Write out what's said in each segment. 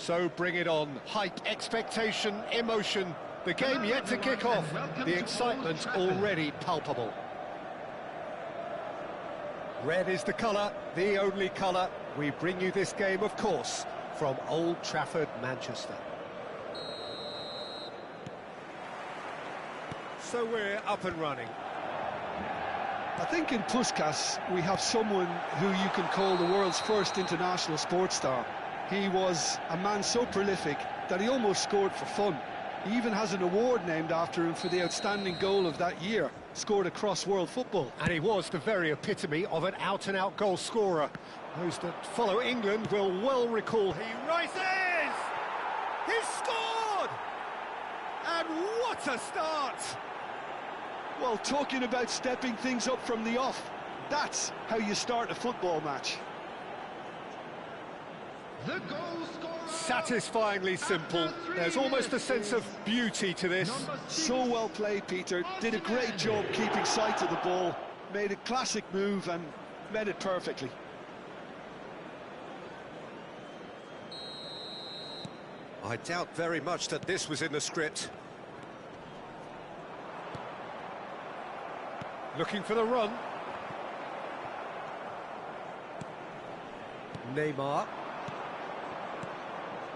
So bring it on. Hype, expectation, emotion. The game yet to kick off. The excitement already palpable. Red is the colour, the only colour. We bring you this game, of course, from Old Trafford, Manchester. So we're up and running. I think in Puskás we have someone who you can call the world's first international sports star. He was a man so prolific that he almost scored for fun. He even has an award named after him for the outstanding goal of that year, scored across world football. And he was the very epitome of an out-and-out goal scorer. Those that follow England will well recall he rises! He's scored! And what a start! Well, talking about stepping things up from the off, that's how you start a football match. The goal scorer. Satisfyingly simple. There's almost a sense of beauty to this. So well played, Peter. Did a great job keeping sight of the ball. Made a classic move and met it perfectly. I doubt very much that this was in the script. Looking for the run. Neymar.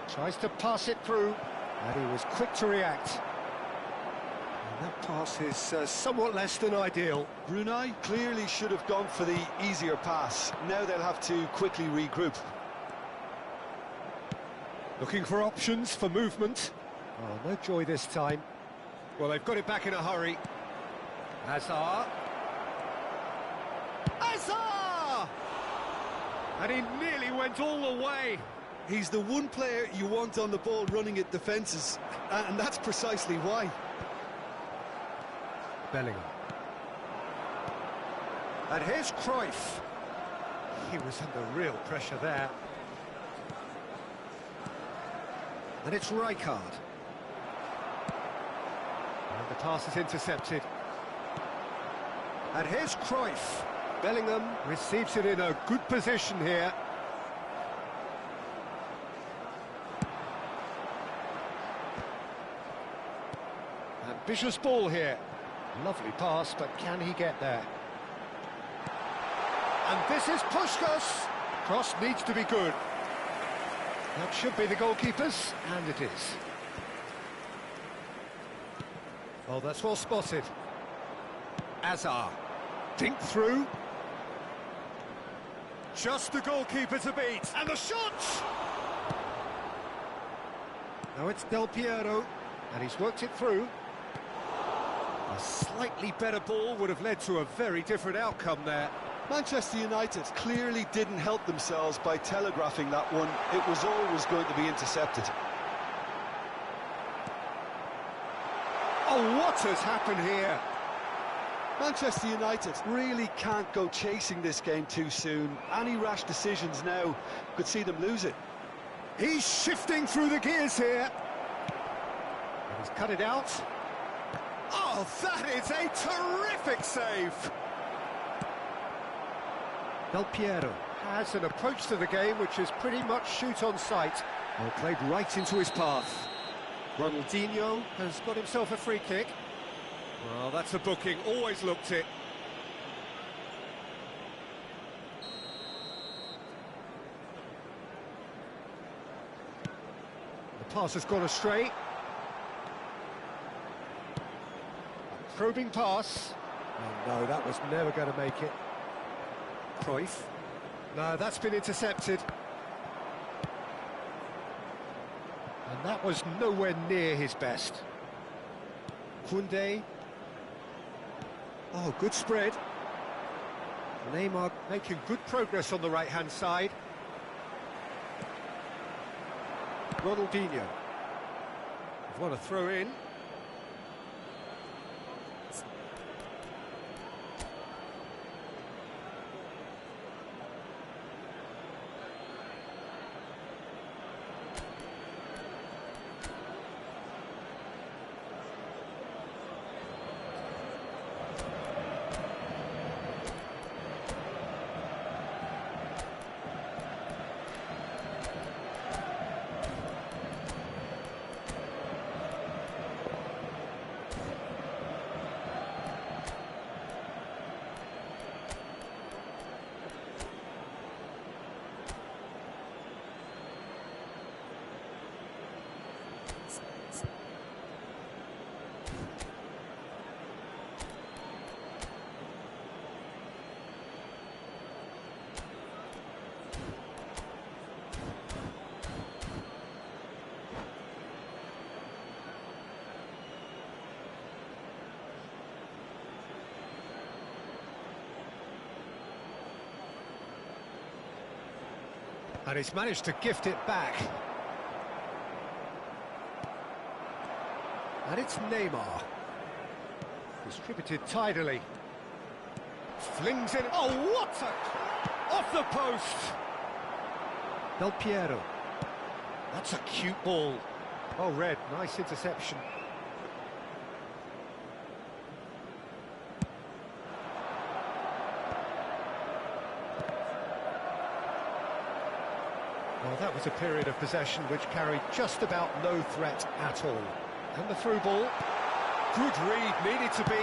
Tries to pass it through, and he was quick to react. And that pass is somewhat less than ideal. Brunei clearly should have gone for the easier pass. Now they'll have to quickly regroup. Looking for options for movement. Oh, no joy this time. Well, they've got it back in a hurry. Hazard. Hazard! And he nearly went all the way. He's the one player you want on the ball running at defences, and that's precisely why. Bellingham. And here's Cruyff. He was under real pressure there. And it's Rijkaard. And the pass is intercepted. And here's Cruyff. Bellingham receives it in a good position here. Ambitious ball here. Lovely pass, but can he get there? And this is Puskás. Cross needs to be good. That should be the goalkeeper's, and it is. Oh, that's well spotted. Hazard. Dink through. Just the goalkeeper to beat. And the shot! Now it's Del Piero, and he's worked it through. A slightly better ball would have led to a very different outcome there. Manchester United clearly didn't help themselves by telegraphing that one. It was always going to be intercepted. Oh, what has happened here? Manchester United really can't go chasing this game too soon. Any rash decisions now could see them lose it. He's shifting through the gears here. And he's cut it out. Oh, that is a terrific save! Del Piero has an approach to the game which is pretty much shoot on sight. Well, played right into his path. Ronaldinho has got himself a free kick. Well, that's a booking, always looked it. The pass has gone astray. A probing pass. Oh no, that was never going to make it. Cruyff. No, that's been intercepted. And that was nowhere near his best. Koundé. Oh, good spread. Neymar making good progress on the right-hand side. Ronaldinho. They've won a throw-in. And he's managed to gift it back. And it's Neymar. Distributed tidily. Flings it. Oh, what a... Off the post! Del Piero. That's a cute ball. Oh, Red, nice interception. Well, that was a period of possession which carried just about no threat at all. And the through ball. Good read, needed to be.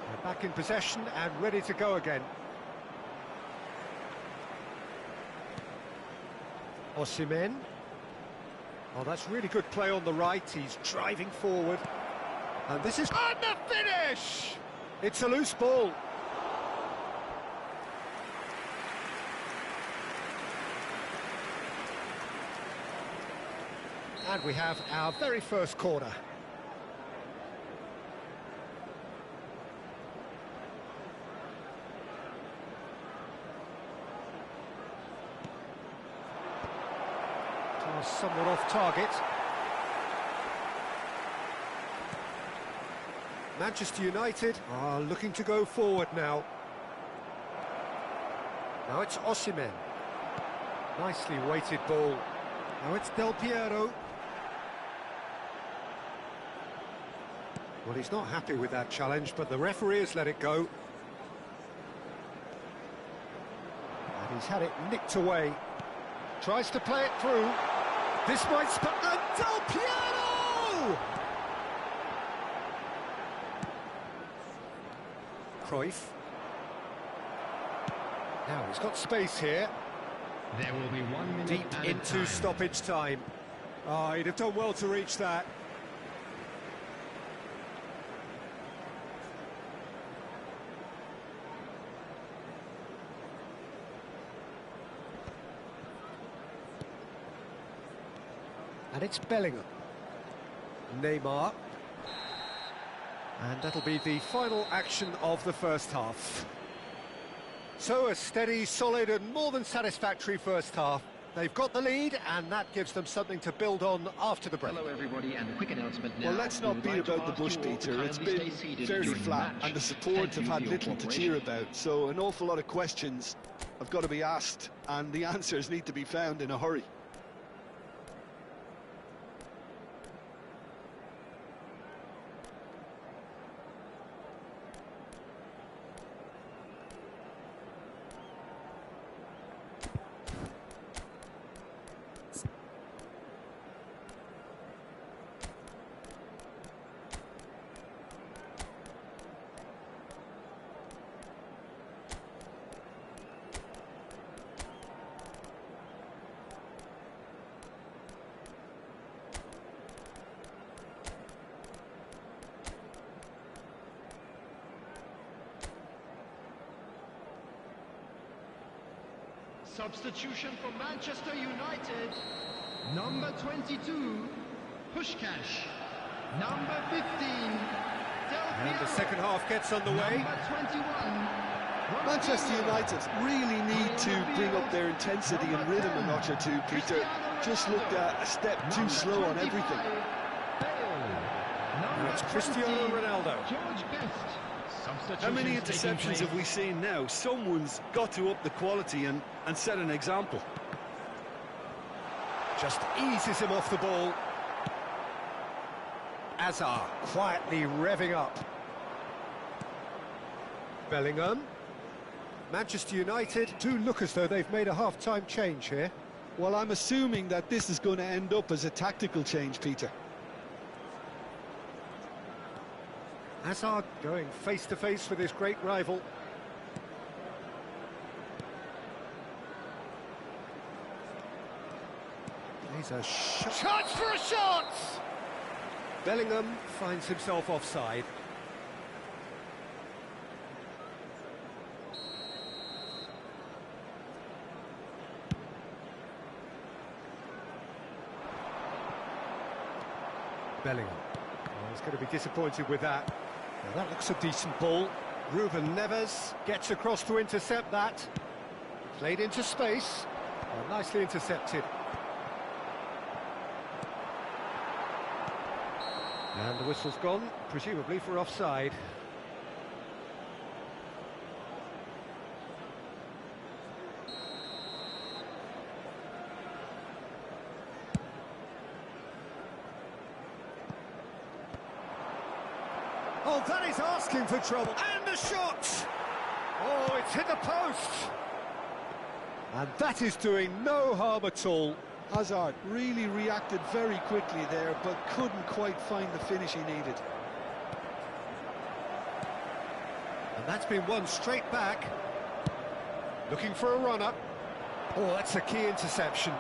They're back in possession and ready to go again. Osimhen. Oh, that's really good play on the right. He's driving forward. And this is... And the finish! It's a loose ball. And we have our very first corner. Somewhat off target. Manchester United are looking to go forward now. Now it's Osimhen. Nicely weighted ball. Now it's Del Piero. Well, he's not happy with that challenge, but the referee has let it go. And he's had it nicked away. Tries to play it through. This might and Del Piero! Cruyff. Now he's got space here. There will be 1 minute deep into stoppage time. Oh, he'd have done well to reach that. And it's Bellingham. Neymar. And that'll be the final action of the first half. So a steady, solid and more than satisfactory first half. They've got the lead and that gives them something to build on after the break. Hello everybody, and a quick announcement now. Well, let's not beat about the bush, Peter. It's been very flat and the support have had little to cheer about. So an awful lot of questions have got to be asked and the answers need to be found in a hurry. Substitution for Manchester United. Number 22, Puskás. Number 15, Del Piero. And the second half gets underway. Number 21. Manchester United really need to bring up their intensity and rhythm a notch or two, Peter. Just looked a step too slow on everything. It's Cristiano Ronaldo. How many interceptions have we seen now? Someone's got to up the quality and set an example. Just eases him off the ball. Hazard quietly revving up. Bellingham. Manchester United do look as though they've made a half-time change here. Well, I'm assuming that this is going to end up as a tactical change, Peter. Hazard going face-to-face with his great rival. He's a shot. Chance for a shot! Bellingham finds himself offside. Bellingham. Oh, he's going to be disappointed with that. Now that looks a decent ball. Ruben Neves gets across to intercept that. Played into space. Well, nicely intercepted. And the whistle's gone, presumably for offside. Oh, that is asking for trouble. And the shot! Oh, it's hit the post! And that is doing no harm at all. Hazard really reacted very quickly there, but couldn't quite find the finish he needed. And that's been won straight back. Looking for a runner. Oh, that's a key interception.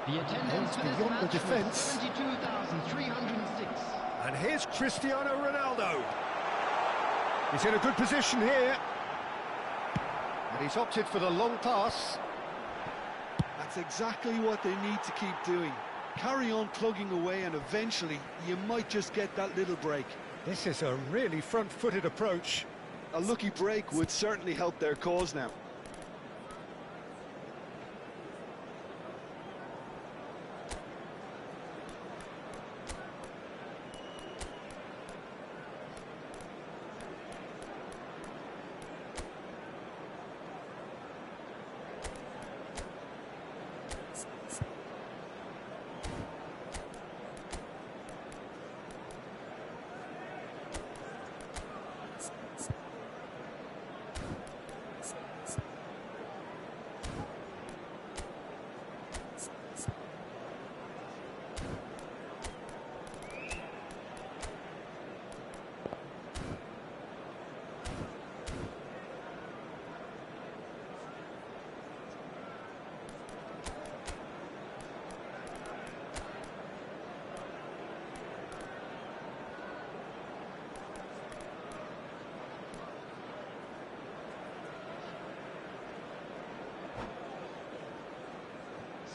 The attendance for this beyond the match defence. was 22,306. And here's Cristiano Ronaldo. He's in a good position here. And he's opted for the long pass. That's exactly what they need to keep doing. Carry on plugging away and eventually you might just get that little break. This is a really front-footed approach. A lucky break would certainly help their cause now.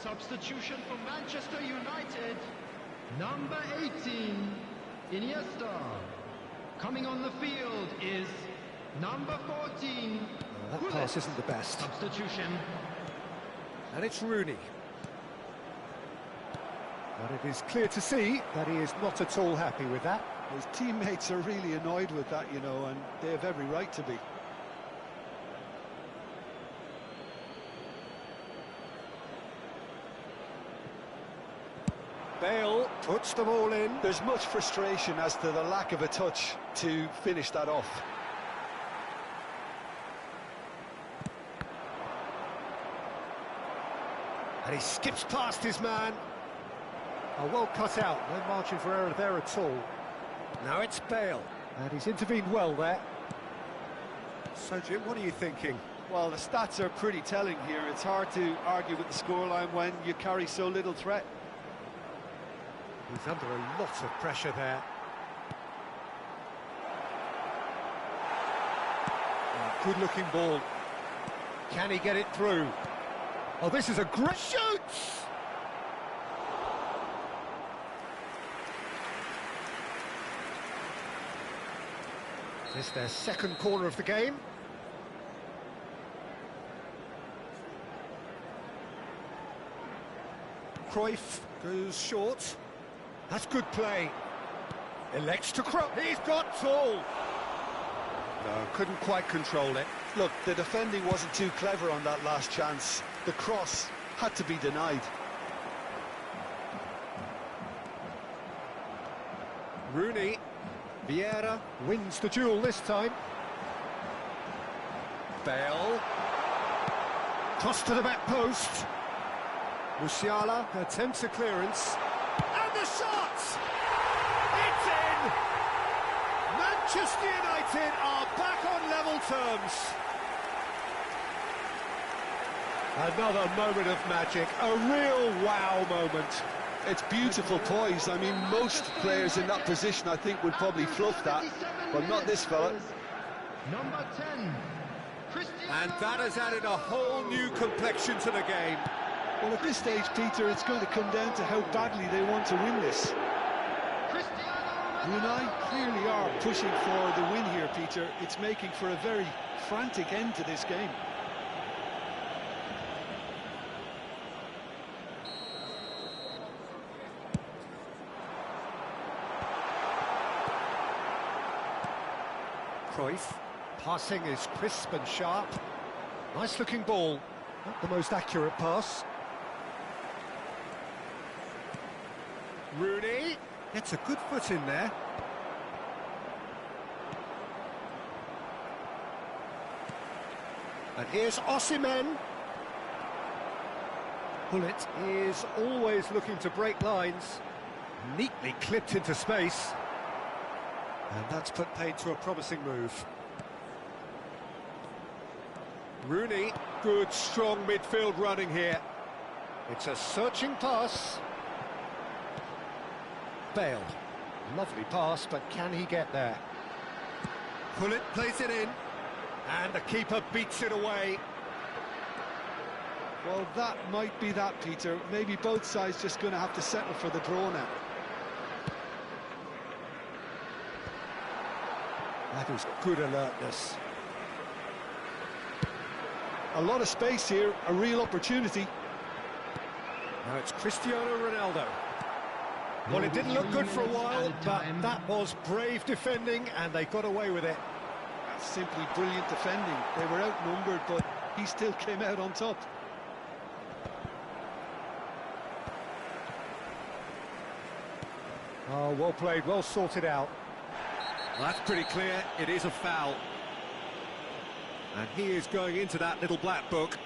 Substitution for Manchester United, number 18, Iniesta. Coming on the field is number 14. That pass isn't the best. Substitution. And it's Rooney. But it is clear to see that he is not at all happy with that. His teammates are really annoyed with that, you know, and they have every right to be. Bale puts them all in. There's much frustration as to the lack of a touch to finish that off. And he skips past his man. Oh, well cut out, no margin for error there at all. Now it's Bale, and he's intervened well there. So Jim, what are you thinking? Well, the stats are pretty telling here. It's hard to argue with the scoreline when you carry so little threat. He's under a lot of pressure there. Oh, good-looking ball. Can he get it through? Oh, this is a great shoot! This is their second corner of the game. Cruyff goes short. That's good play. Elects to cross. He's got tall. No, couldn't quite control it. Look, the defending wasn't too clever on that last chance. The cross had to be denied. Rooney. Vieira wins the duel this time. Bale. Toss to the back post. Musiala attempts a clearance. And the shot! It's in! Manchester United are back on level terms. Another moment of magic, a real wow moment. It's beautiful poise. I mean, most players in that position, I think, would probably fluff that, but not this fella. Number 10, Cristiano. And that has added a whole new complexion to the game. Well, at this stage, Peter, it's going to come down to how badly they want to win this. Brunei clearly are pushing for the win here, Peter. It's making for a very frantic end to this game. Cruyff, passing is crisp and sharp. Nice looking ball, not the most accurate pass. Rooney gets a good foot in there. And here's Osimhen. Bullet is always looking to break lines. Neatly clipped into space. And that's put paid to a promising move. Rooney, good strong midfield running here. It's a searching pass. Bale, lovely pass, but can he get there? Bullet plays it in, and the keeper beats it away. Well, that might be that, Peter. Maybe both sides just going to have to settle for the draw now. That is good alertness. A lot of space here, a real opportunity. Now it's Cristiano Ronaldo. Well, it didn't look good for a while, but that was brave defending, and they got away with it. That's simply brilliant defending. They were outnumbered, but he still came out on top. Oh, well played, well sorted out. Well, that's pretty clear, it is a foul. And he is going into that little black book.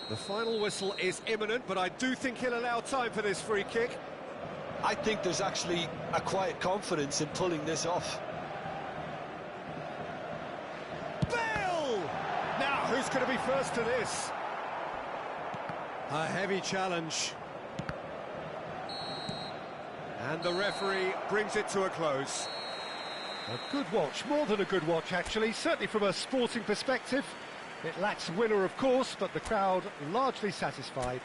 The final whistle is imminent, but I do think he'll allow time for this free kick. I think there's actually a quiet confidence in pulling this off. Bale! Now, who's going to be first to this? A heavy challenge. And the referee brings it to a close. A good watch, more than a good watch actually, certainly from a sporting perspective. It lacks winner, of course, but the crowd largely satisfied.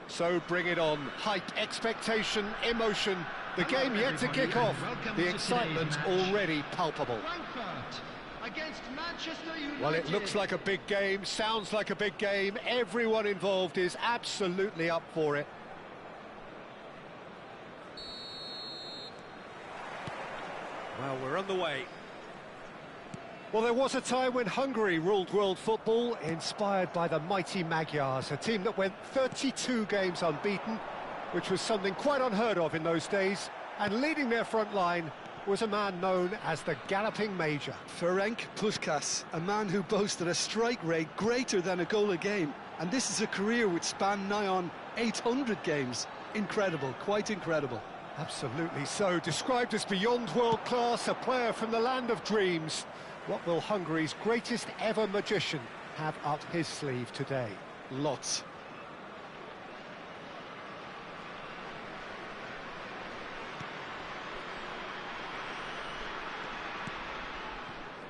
So bring it on. Hype, expectation, emotion. The game yet to kick off. The excitement already palpable. Frankfurt against Manchester United. Well, it looks like a big game, sounds like a big game. Everyone involved is absolutely up for it. Well, we're on the way. Well, there was a time when Hungary ruled world football, inspired by the mighty Magyars, a team that went 32 games unbeaten, which was something quite unheard of in those days, and leading their front line was a man known as the Galloping Major. Ferenc Puskás, a man who boasted a strike rate greater than a goal a game, and this is a career which spanned nigh on 800 games. Incredible, quite incredible. Absolutely so, described as beyond world class, a player from the land of dreams. What will Hungary's greatest ever magician have up his sleeve today? Lots.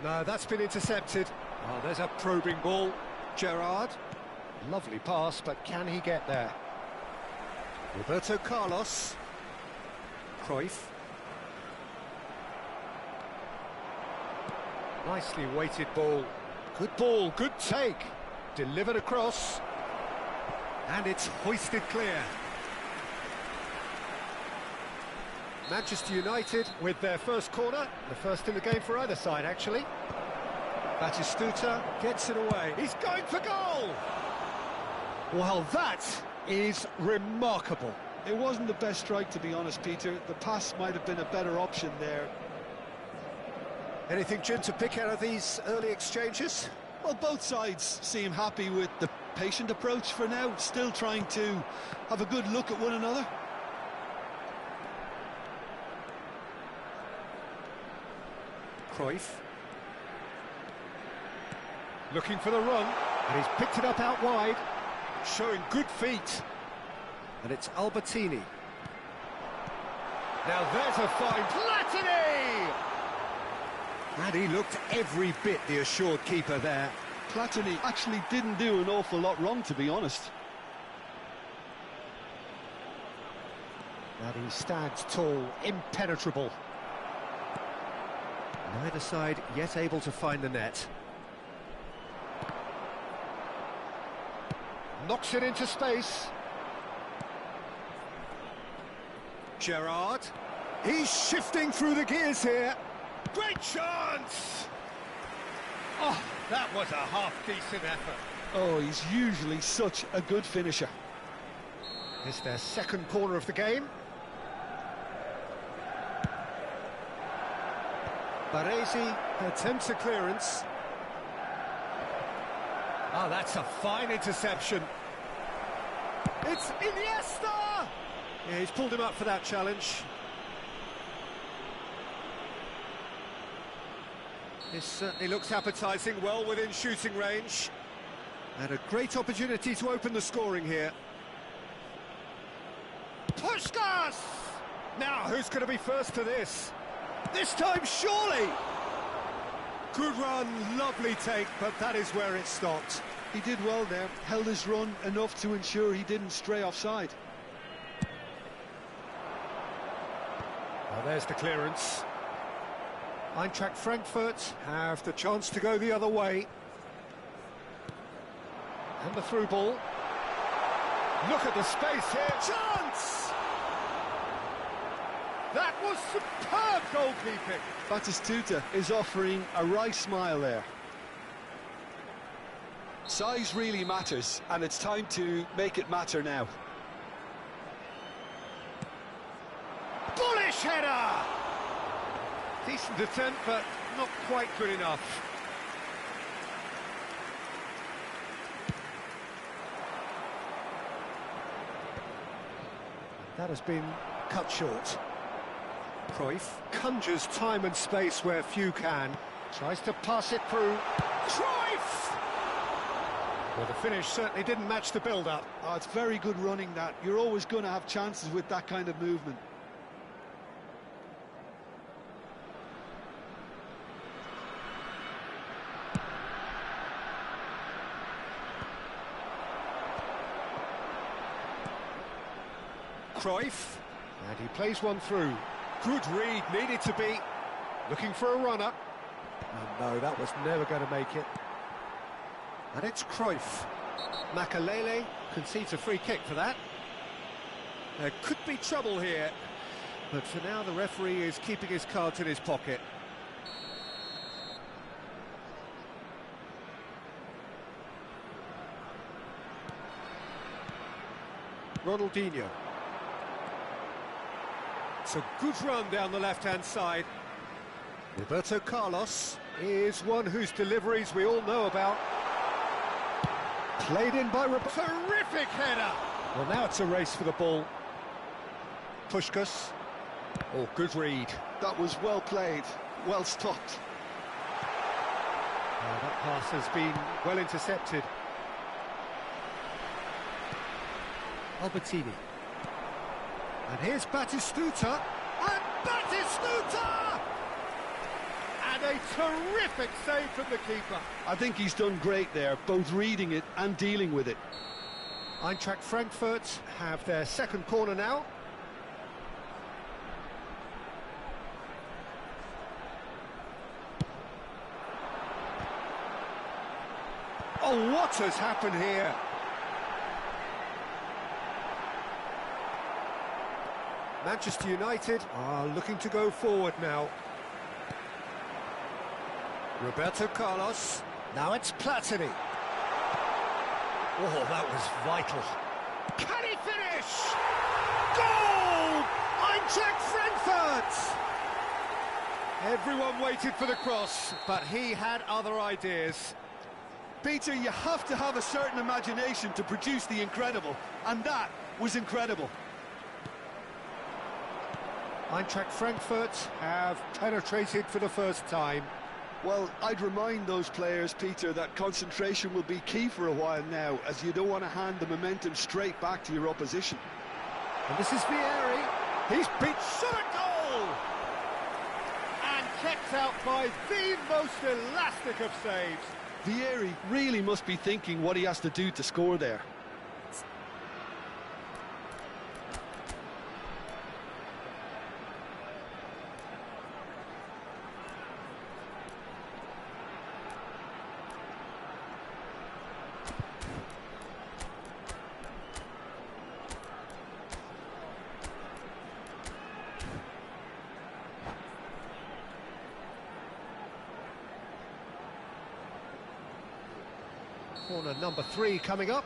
No, that's been intercepted. Oh, there's a probing ball. Gerrard. Lovely pass, but can he get there? Roberto Carlos. Cruyff. Nicely weighted ball. Good take. Delivered across. And it's hoisted clear. Manchester United with their first corner. The first in the game for either side, actually. Batistuta gets it away. He's going for goal! Well, that is remarkable. It wasn't the best strike, to be honest, Peter. The pass might have been a better option there. Anything, Jim, to pick out of these early exchanges? Well, both sides seem happy with the patient approach for now, still trying to have a good look at one another. Cruyff. Looking for the run, and he's picked it up out wide, showing good feet. And it's Albertini. Now there's a fine Platini! And he looked every bit the assured keeper there. Platini actually didn't do an awful lot wrong, to be honest. And he stands tall, impenetrable. Neither side yet able to find the net. Knocks it into space. Gerrard. He's shifting through the gears here. Great chance! Oh, that was a half-decent effort. Oh, he's usually such a good finisher. It's their second corner of the game. Baresi attempts a clearance. Oh, that's a fine interception. It's Iniesta! Yeah, he's pulled him up for that challenge. This certainly looks appetising, well within shooting range. And a great opportunity to open the scoring here. Puskás! Now, who's going to be first to this? This time, surely! Good run, lovely take, but that is where it stopped. He did well there, held his run enough to ensure he didn't stray offside. Well, there's the clearance. Eintracht Frankfurt have the chance to go the other way. And the through ball. Look at the space here. Chance! That was superb goalkeeping. Batistuta is offering a wry smile there. Size really matters, and it's time to make it matter now. Bullish header! Decent attempt, but not quite good enough. That has been cut short. Cruyff conjures time and space where few can. Tries to pass it through. Cruyff! Well, the finish certainly didn't match the build-up. Oh, it's very good running, that. You're always going to have chances with that kind of movement. Cruyff, and he plays one through. Good read, needed to be. Looking for a runner. And no, that was never going to make it. And it's Cruyff. Makalele concedes a free kick for that. There could be trouble here, but for now the referee is keeping his cards in his pocket. Ronaldinho. It's a good run down the left-hand side. Roberto Carlos is one whose deliveries we all know about. Played in by terrific header! Well, now it's a race for the ball. Puskás. Oh, good read. That was well played, well stopped. That pass has been well intercepted. Albertini. And here's Batistuta. And Batistuta! And a terrific save from the keeper. I think he's done great there, both reading it and dealing with it. Eintracht Frankfurt have their second corner now. Oh, what has happened here? Manchester United are looking to go forward now. Roberto Carlos. Now it's Platini. Oh, that was vital. Can he finish? Goal! Eintracht Frankfurt! Everyone waited for the cross, but he had other ideas. Peter, you have to have a certain imagination to produce the incredible, and that was incredible. Eintracht Frankfurt have penetrated for the first time. Well, I'd remind those players, Peter, that concentration will be key for a while now, as you don't want to hand the momentum straight back to your opposition. And this is Vieri. He's beat shot a goal! And kept out by the most elastic of saves. Vieri really must be thinking what he has to do to score there. Corner number 3 coming up.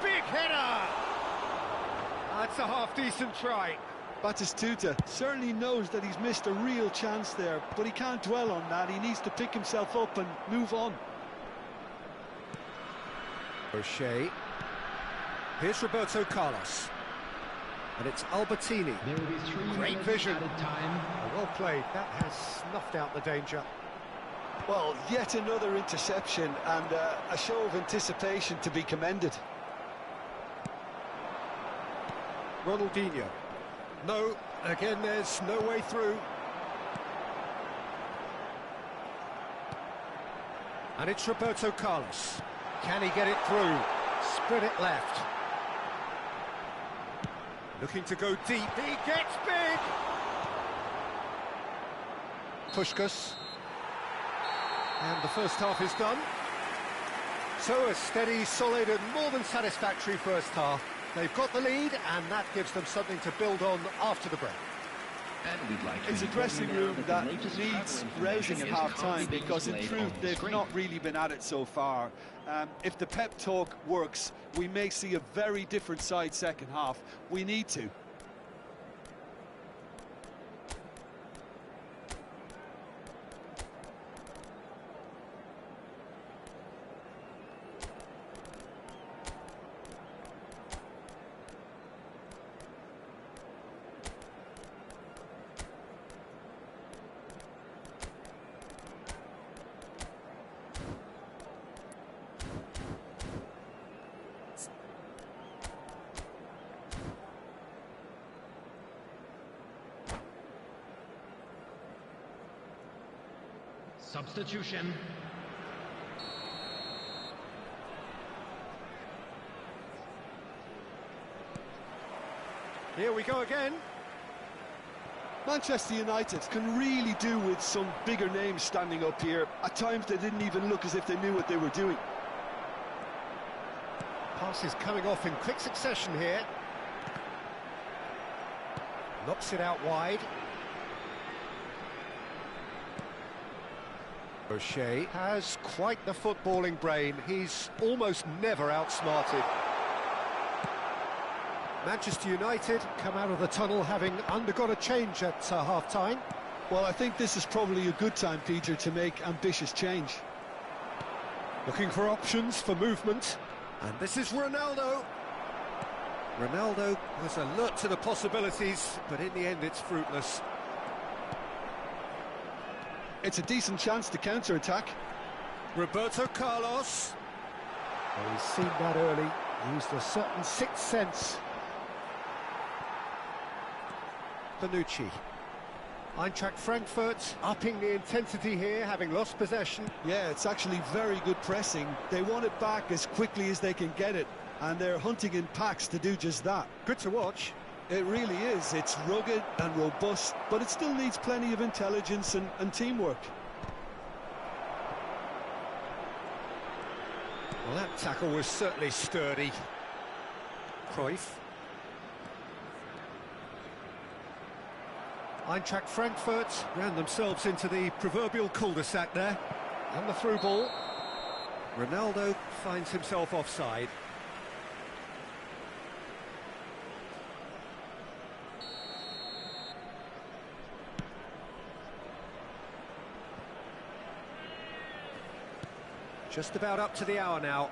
Big header! That's a half-decent try. Batistuta certainly knows that he's missed a real chance there, but he can't dwell on that. He needs to pick himself up and move on. O'Shea. Here's Roberto Carlos. And it's Albertini. There will be 3 Great vision. added time. Well played. That has snuffed out the danger. Well, yet another interception and a show of anticipation to be commended. Ronaldinho. No, again there's no way through. And it's Roberto Carlos. Can he get it through? Spread it left. Looking to go deep. He gets big! Puskás. And the first half is done. So a steady, solid and more than satisfactory first half. They've got the lead and that gives them something to build on after the break. It's a dressing room that needs rousing at half-time because in truth they've not really been at it so far. If the pep talk works, we may see a very different side second half. We need to. Substitution. Here we go again. Manchester United can really do with some bigger names standing up here. At times they didn't even look as if they knew what they were doing. Passes coming off in quick succession here. Knocks it out wide. O'Shea has quite the footballing brain. He's almost never outsmarted. Manchester United come out of the tunnel having undergone a change at half-time. Well, I think this is probably a good time, Peter, to make ambitious change. Looking for options for movement. And this is Ronaldo. Ronaldo was alert to the possibilities, but in the end it's fruitless. It's a decent chance to counter-attack. Roberto Carlos. Well, he's seen that early, used a certain sixth sense. Bonucci. Eintracht Frankfurt upping the intensity here, having lost possession. Yeah, it's actually very good pressing. They want it back as quickly as they can get it, and they're hunting in packs to do just that. Good to watch. It really is. It's rugged and robust, but it still needs plenty of intelligence and teamwork. Well, that tackle was certainly sturdy. Cruyff. Eintracht Frankfurt ran themselves into the proverbial cul-de-sac there. And the through ball. Ronaldo finds himself offside. Just about up to the hour now.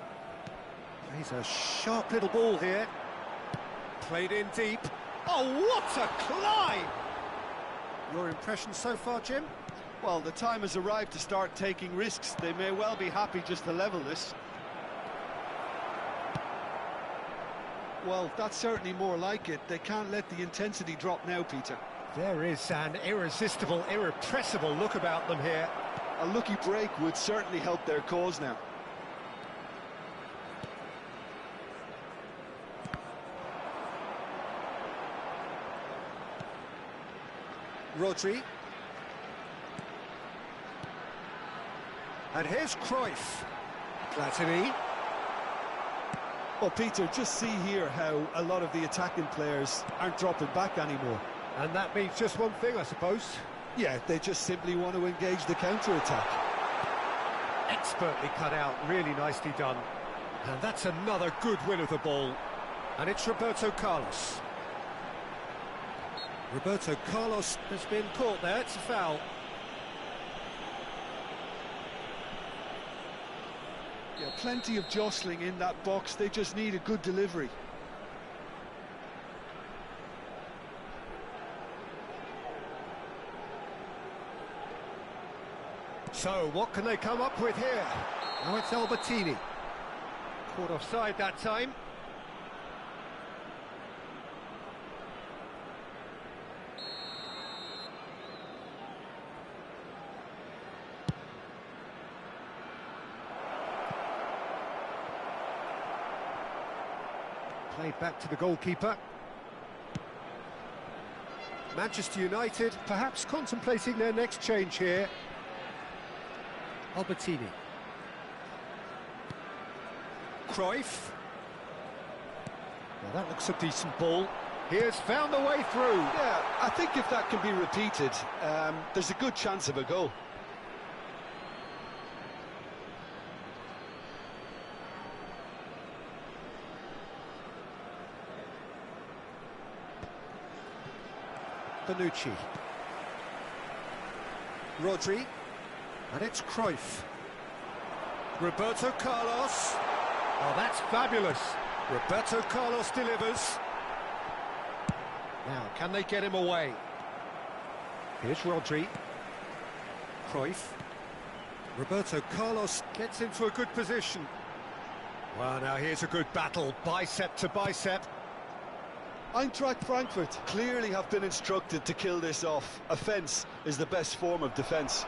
Plays a sharp little ball here. Played in deep. Oh, what a climb! Your impression so far, Jim? Well, the time has arrived to start taking risks. They may well be happy just to level this. Well, that's certainly more like it. They can't let the intensity drop now, Peter. There is an irresistible, irrepressible look about them here. A lucky break would certainly help their cause now. Rodri. And here's Cruyff. Platini. Well, Peter, just see here how a lot of the attacking players aren't dropping back anymore. And that means just one thing, I suppose. Yeah, they just simply want to engage the counter-attack. Expertly cut out, really nicely done. And that's another good win of the ball. And it's Roberto Carlos. Roberto Carlos has been caught there, it's a foul. Yeah, plenty of jostling in that box, they just need a good delivery. So, what can they come up with here? Now it's Albertini. Caught offside that time. Played back to the goalkeeper. Manchester United perhaps contemplating their next change here. Albertini. Cruyff. Well, that looks a decent ball. He has found the way through. Yeah, I think if that can be repeated, there's a good chance of a goal. Bonucci. Rodri. And it's Cruyff. Roberto Carlos. Oh, that's fabulous. Roberto Carlos delivers. Now, can they get him away? Here's Rodri. Cruyff. Roberto Carlos gets into a good position. Well, now here's a good battle, bicep to bicep. Eintracht Frankfurt clearly have been instructed to kill this off. Offence is the best form of defence.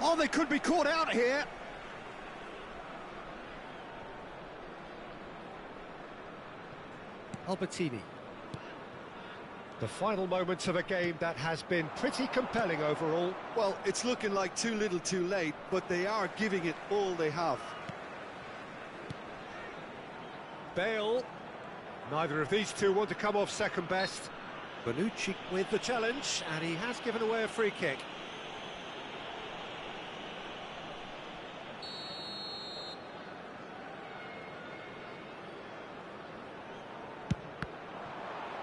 Oh, they could be caught out here. Albertini. The final moments of a game that has been pretty compelling overall. Well, it's looking like too little too late, but they are giving it all they have. Bale. Neither of these two want to come off second best. Bonucci with the challenge, and he has given away a free kick.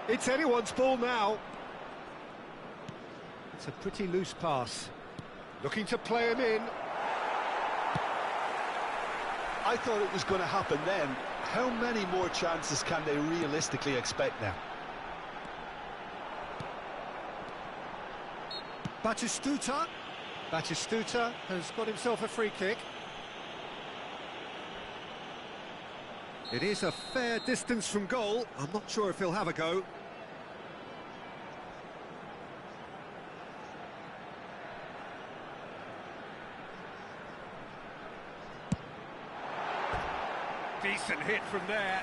It's anyone's ball now. It's a pretty loose pass. Looking to play him in. I thought it was going to happen then. How many more chances can they realistically expect now? Batistuta. Batistuta has got himself a free kick. It is a fair distance from goal. I'm not sure if he'll have a go. Decent hit from there.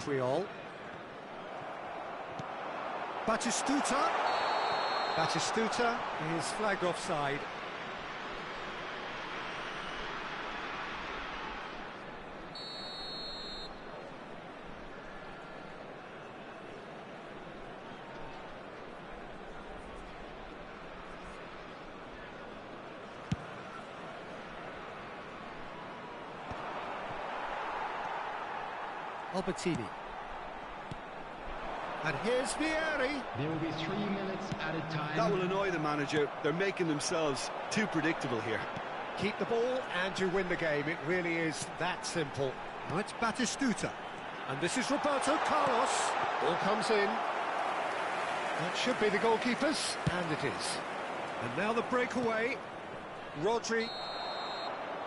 Triol. Batistuta. Batistuta is flagged offside. Albertini. And here's Vieri. There will be 3 minutes at a time. That will annoy the manager. They're making themselves too predictable here. Keep the ball and you win the game. It really is that simple. Now it's Batistuta. And this is Roberto Carlos. Ball comes in. That should be the goalkeepers. And it is. And now the breakaway. Rodri.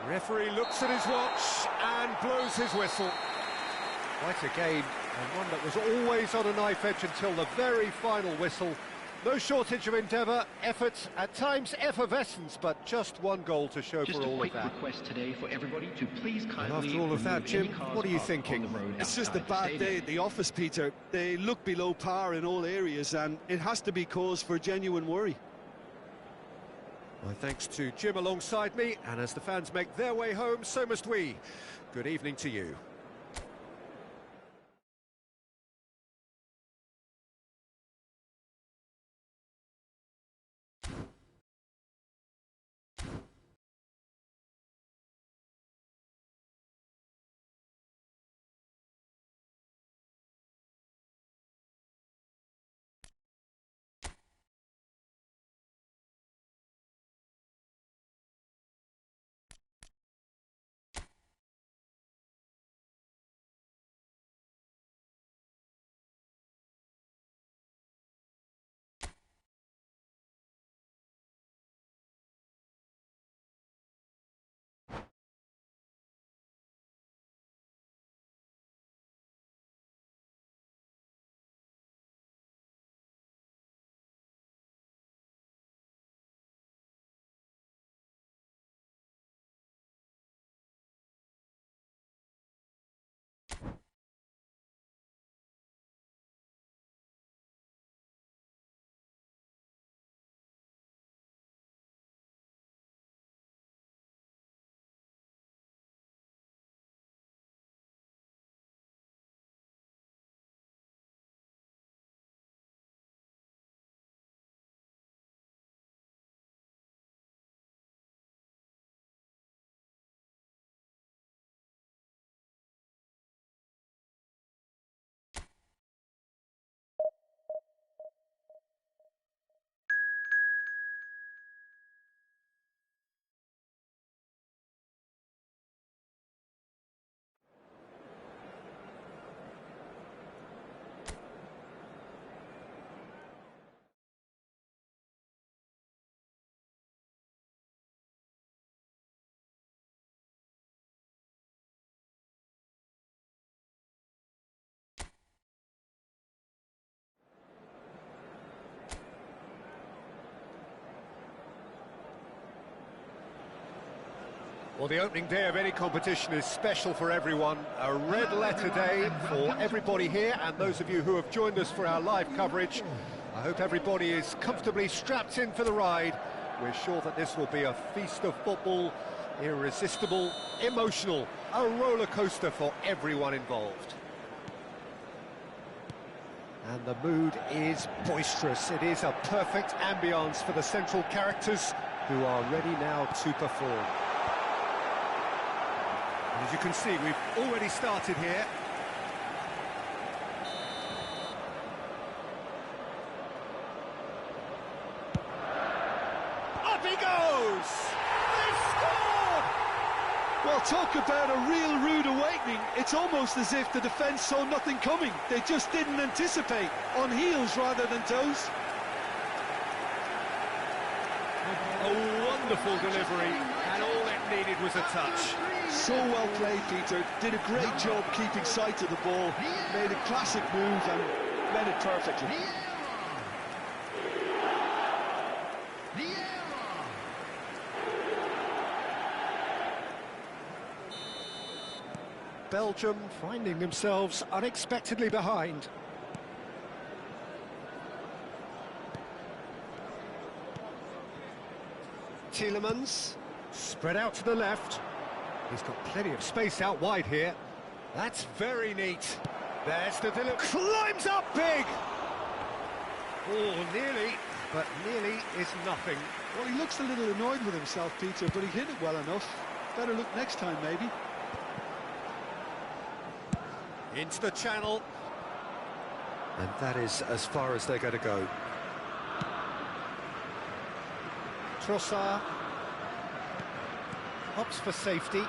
Referee looks at his watch and blows his whistle. Quite a game, and one that was always on a knife edge until the very final whistle. No shortage of endeavour, effort, at times effervescence, but just one goal to show Just for all of that. Just a quick request today for everybody to please kindly... And after all of that, Jim, what are you thinking? It's just a bad day at the office, Peter. They look below par in all areas, and it has to be cause for genuine worry. My thanks to Jim alongside me, and as the fans make their way home, so must we. Good evening to you. Well, the opening day of any competition is special for everyone. A red letter day for everybody here, and those of you who have joined us for our live coverage. I hope everybody is comfortably strapped in for the ride. We're sure that this will be a feast of football, irresistible, emotional, a roller coaster for everyone involved. And the mood is boisterous. It is a perfect ambience for the central characters who are ready now to perform. And as you can see, we've already started here. Up he goes! They've scored! Well, talk about a real rude awakening. It's almost as if the defence saw nothing coming. They just didn't anticipate, on heels rather than toes. A wonderful delivery, and all it needed was a touch. So well played, Peter. Did a great job keeping sight of the ball. Made a classic move and read it perfectly. Belgium finding themselves unexpectedly behind. Tielemans, spread out to the left. He's got plenty of space out wide here. That's very neat. There's the delivery. Climbs up big! Oh, nearly, but nearly is nothing. Well, he looks a little annoyed with himself, Peter, but he hit it well enough. Better look next time, maybe. Into the channel. And that is as far as they're going to go. Trossard opts for safety.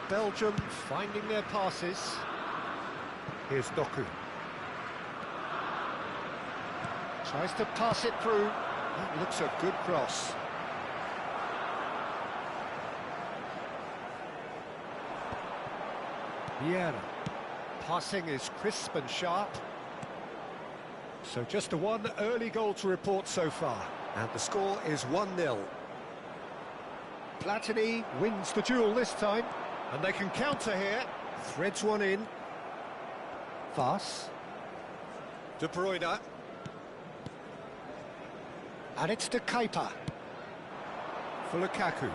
Belgium finding their passes. Here's Doku. Tries to pass it through. That looks a good cross. Vieira. Passing is crisp and sharp. So just a one early goal to report so far. And the score is 1-0. Platini wins the duel this time. And they can counter here. Threads one in. Vaz. De Bruyne. And it's to Kepa. For Lukaku.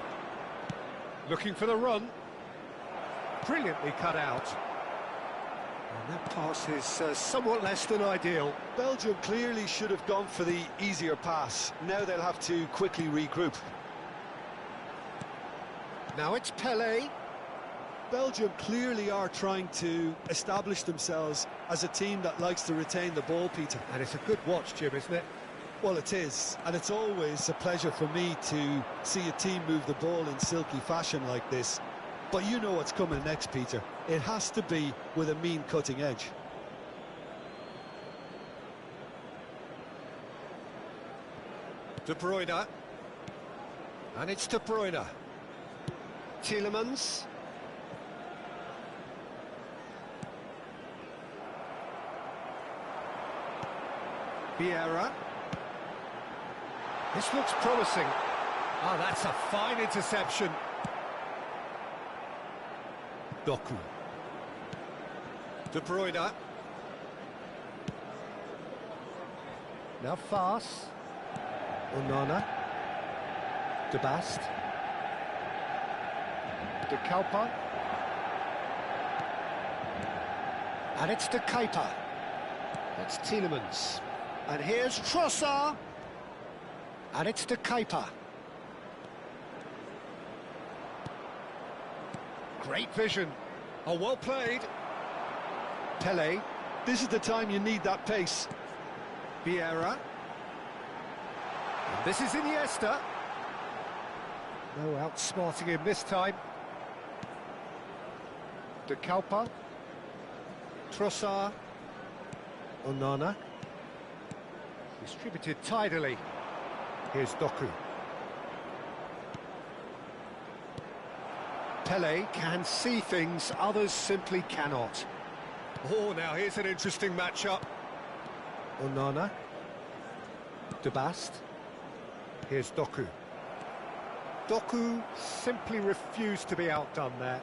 Looking for the run. Brilliantly cut out. And that pass is somewhat less than ideal. Belgium clearly should have gone for the easier pass. Now they'll have to quickly regroup. Now it's Pelé. Belgium clearly are trying to establish themselves as a team that likes to retain the ball, Peter. And it's a good watch, Jim, isn't it? Well, it is. And it's always a pleasure for me to see a team move the ball in silky fashion like this. But you know what's coming next, Peter. It has to be with a mean cutting edge. De Bruyne. And it's De Bruyne. Tielemans. Vieira. This looks promising. Oh, that's a fine interception. Doku. De Bruyne. Now Vaz. Onana. De Bast. De Kepa. And it's De Kepa. That's Tielemans. And here's Trossard. And it's De Kepa. Great vision. Oh, well played. Pelé. This is the time you need that pace. Vieira. And this is Iniesta. No outsmarting him this time. De Kepa. Trossard. Onana. Distributed tidily. Here's Doku. Pelé can see things others simply cannot. Oh, now here's an interesting matchup. Onana. De Bast. Here's Doku. Doku simply refused to be outdone there.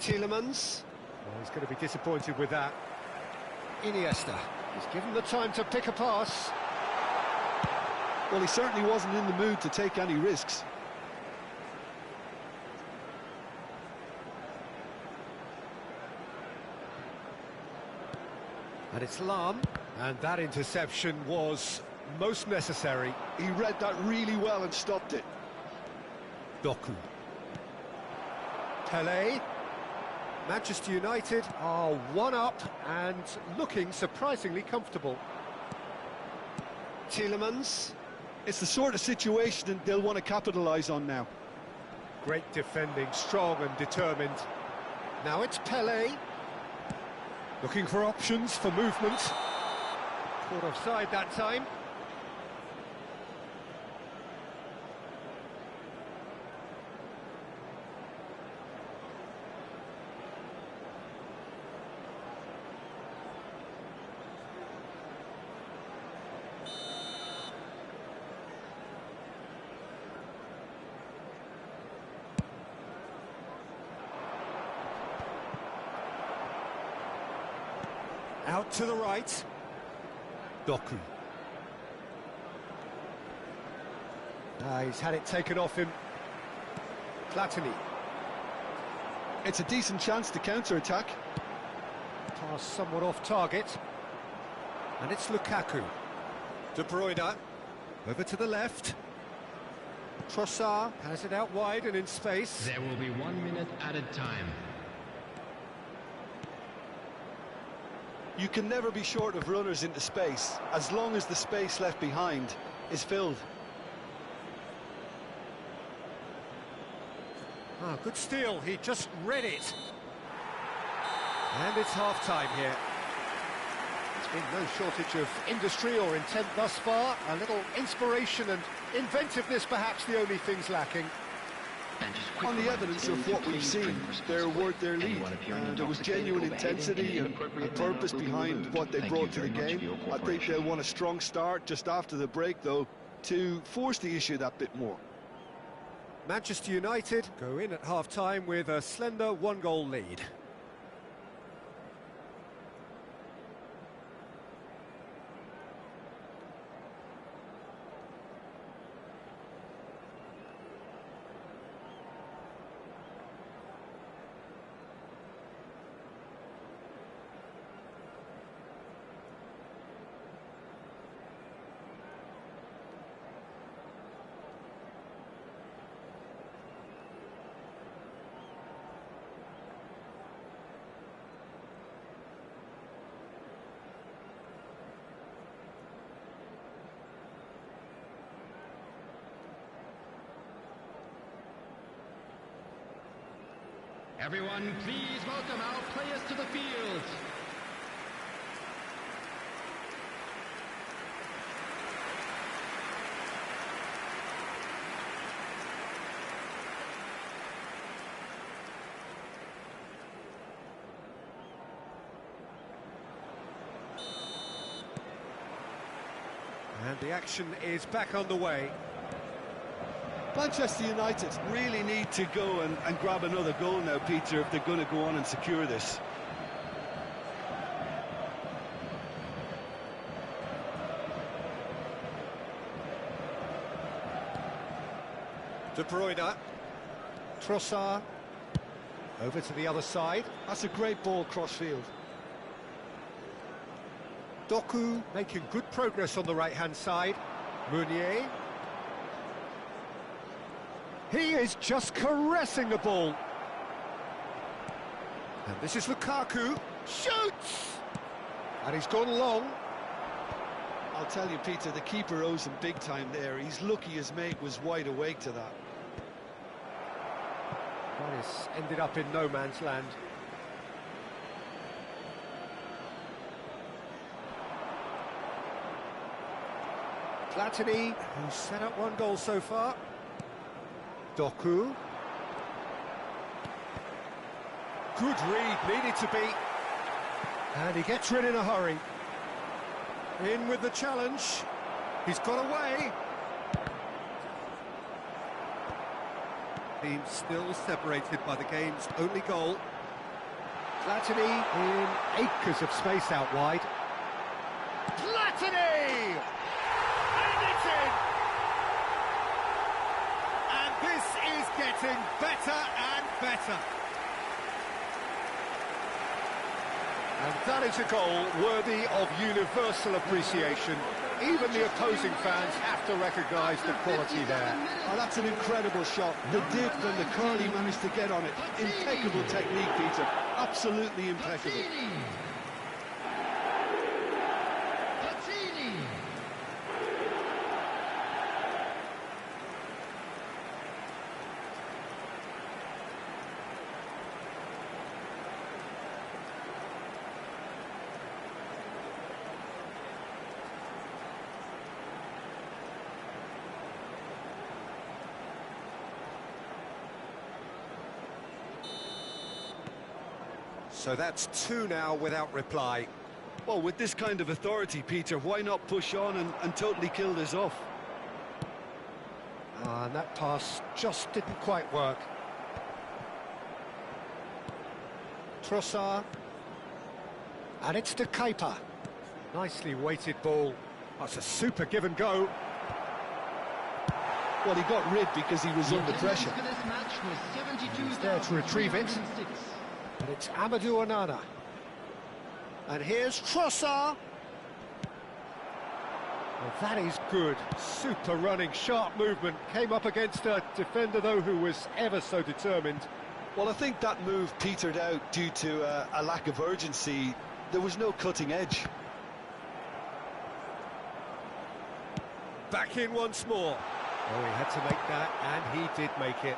Tielemans, well, he's going to be disappointed with that. Iniesta, he's given the time to pick a pass. Well, he certainly wasn't in the mood to take any risks. And it's Lam, and that interception was most necessary. He read that really well and stopped it. Doku. Pele. Manchester United are 1-up and looking surprisingly comfortable. Tielemans. It's the sort of situation they'll want to capitalise on now. Great defending, strong and determined. Now it's Pele. Looking for options for movement. Caught offside that time. Out to the right. Doku. He's had it taken off him. Platini. It's a decent chance to counter-attack. Pass somewhat off target. And it's Lukaku. De Bruyne. Over to the left. Trossard has it out wide and in space. There will be 1 minute added time. You can never be short of runners into space, as long as the space left behind is filled. Good steal, he just read it. And it's half-time here. There's been no shortage of industry or intent thus far. A little inspiration and inventiveness, perhaps the only things lacking. On the evidence of what we've seen, they're worth their lead. There was genuine intensity and purpose behind what they brought to the game. I think they'll want a strong start just after the break, though, to force the issue that bit more. Manchester United go in at half-time with a slender one-goal lead. Everyone, please welcome our players to the field. And the action is back on the way. Manchester United really need to go and grab another goal now, Peter, if they're going to go on and secure this. De Bruyne. Trossard. Over to the other side. That's a great ball cross-field. Doku making good progress on the right-hand side. Meunier. He is just caressing the ball. And this is Lukaku. Shoots! And he's gone long. I'll tell you, Peter, the keeper owes him big time there. He's lucky his mate was wide awake to that. Well, it's ended up in no man's land. Platini, who's set up one goal so far. Doku. Good read, needed to be. And he gets rid in a hurry. In with the challenge. He's got away. Team still separated by the game's only goal. Platini in acres of space out wide. Platini! And it's in! And this is getting better and better. And that is a goal worthy of universal appreciation. Even the opposing fans have to recognise the quality there. Oh, that's an incredible shot. The dip and the curl he managed to get on it. Impeccable technique, Peter. Absolutely impeccable. So that's two now without reply. Well, with this kind of authority, Peter, why not push on and totally kill this off? And that pass just didn't quite work. Trossard. And it's to Kepa. Nicely weighted ball. That's a super give and go. Well, he got rid because he was under pressure. He's there to retrieve it. And it's Amadou Onana. And here's Trossard. Well, that is good. Super running, sharp movement. Came up against a defender, though, who was ever so determined. Well, I think that move petered out due to a lack of urgency. There was no cutting edge. Back in once more. Oh, he had to make that, and he did make it.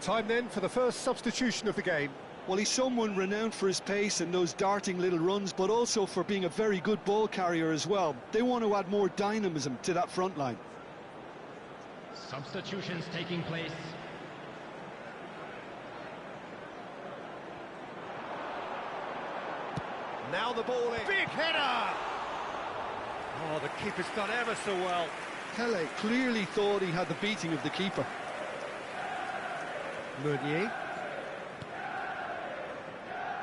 Time then for the first substitution of the game. Well, he's someone renowned for his pace and those darting little runs, but also for being a very good ball carrier as well. They want to add more dynamism to that front line. Substitutions taking place. Now the ball in. Big header! Oh, the keeper's done ever so well. Pele clearly thought he had the beating of the keeper. Meunier.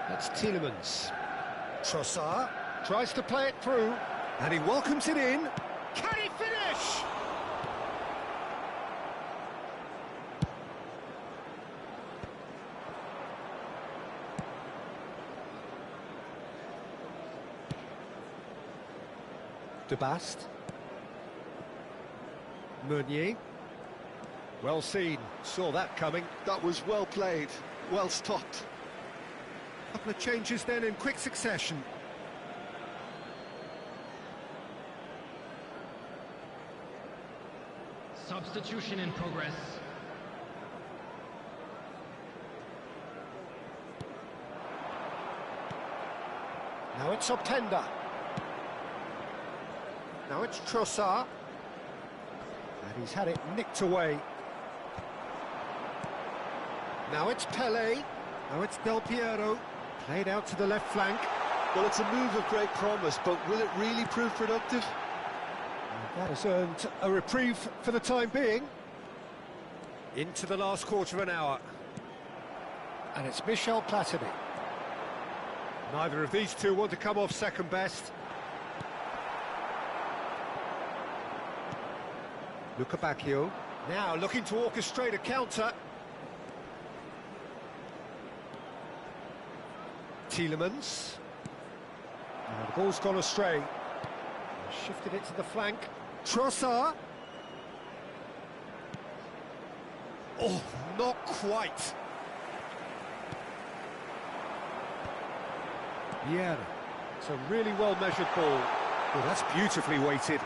That's Tielemans. Trossard tries to play it through, and he welcomes it in. Can he finish? De Bast. Meunier. Well seen, saw that coming. That was well played, well stopped. Couple of changes then in quick succession. Substitution in progress. Now it's Openda. Now it's Trossard. And he's had it nicked away. Now it's Pele. Now it's Del Piero. Played out to the left flank. Well, it's a move of great promise, but will it really prove productive? That has earned a reprieve for the time being. Into the last quarter of an hour. And it's Michel Platini. Neither of these two want to come off second best. Luca Bacchio. Now looking to orchestrate a counter. Tielemans. And the ball's gone astray. Shifted it to the flank. Trossard. Oh, not quite. Yeah, it's a really well-measured ball. Well, that's beautifully weighted.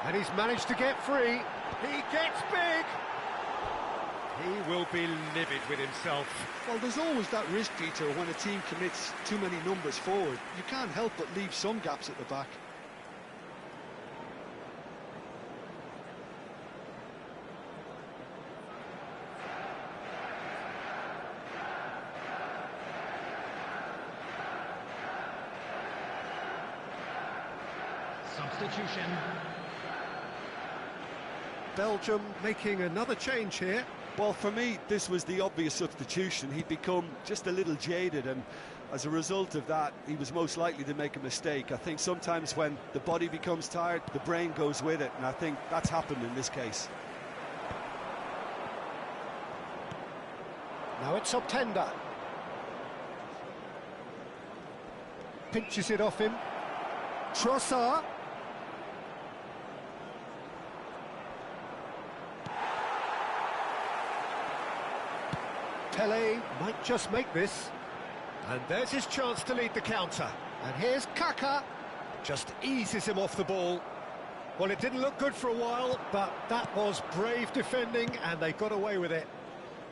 And he's managed to get free. He gets big. He will be livid with himself. Well, there's always that risk, Peter, when a team commits too many numbers forward. You can't help but leave some gaps at the back. Substitution. Belgium making another change here. Well, for me, this was the obvious substitution. He'd become just a little jaded, and as a result of that, he was most likely to make a mistake. I think sometimes when the body becomes tired, the brain goes with it, and I think that's happened in this case. Now it's Optenda. Pinches it off him. Trossard. Pele might just make this. And there's his chance to lead the counter. And here's Kaka. Just eases him off the ball. Well, it didn't look good for a while, but that was brave defending, and they got away with it.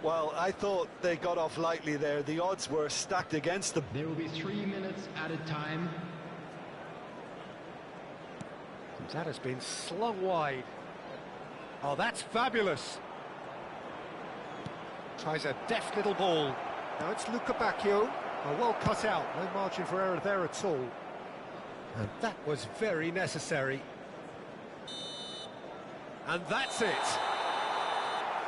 Well, I thought they got off lightly there. The odds were stacked against them. There will be 3 minutes added time. That has been slung wide. Oh, that's fabulous. Tries a deft little ball. Now it's Luca Bacchio. Oh, well cut out. No margin for error there at all. And that was very necessary. And that's it.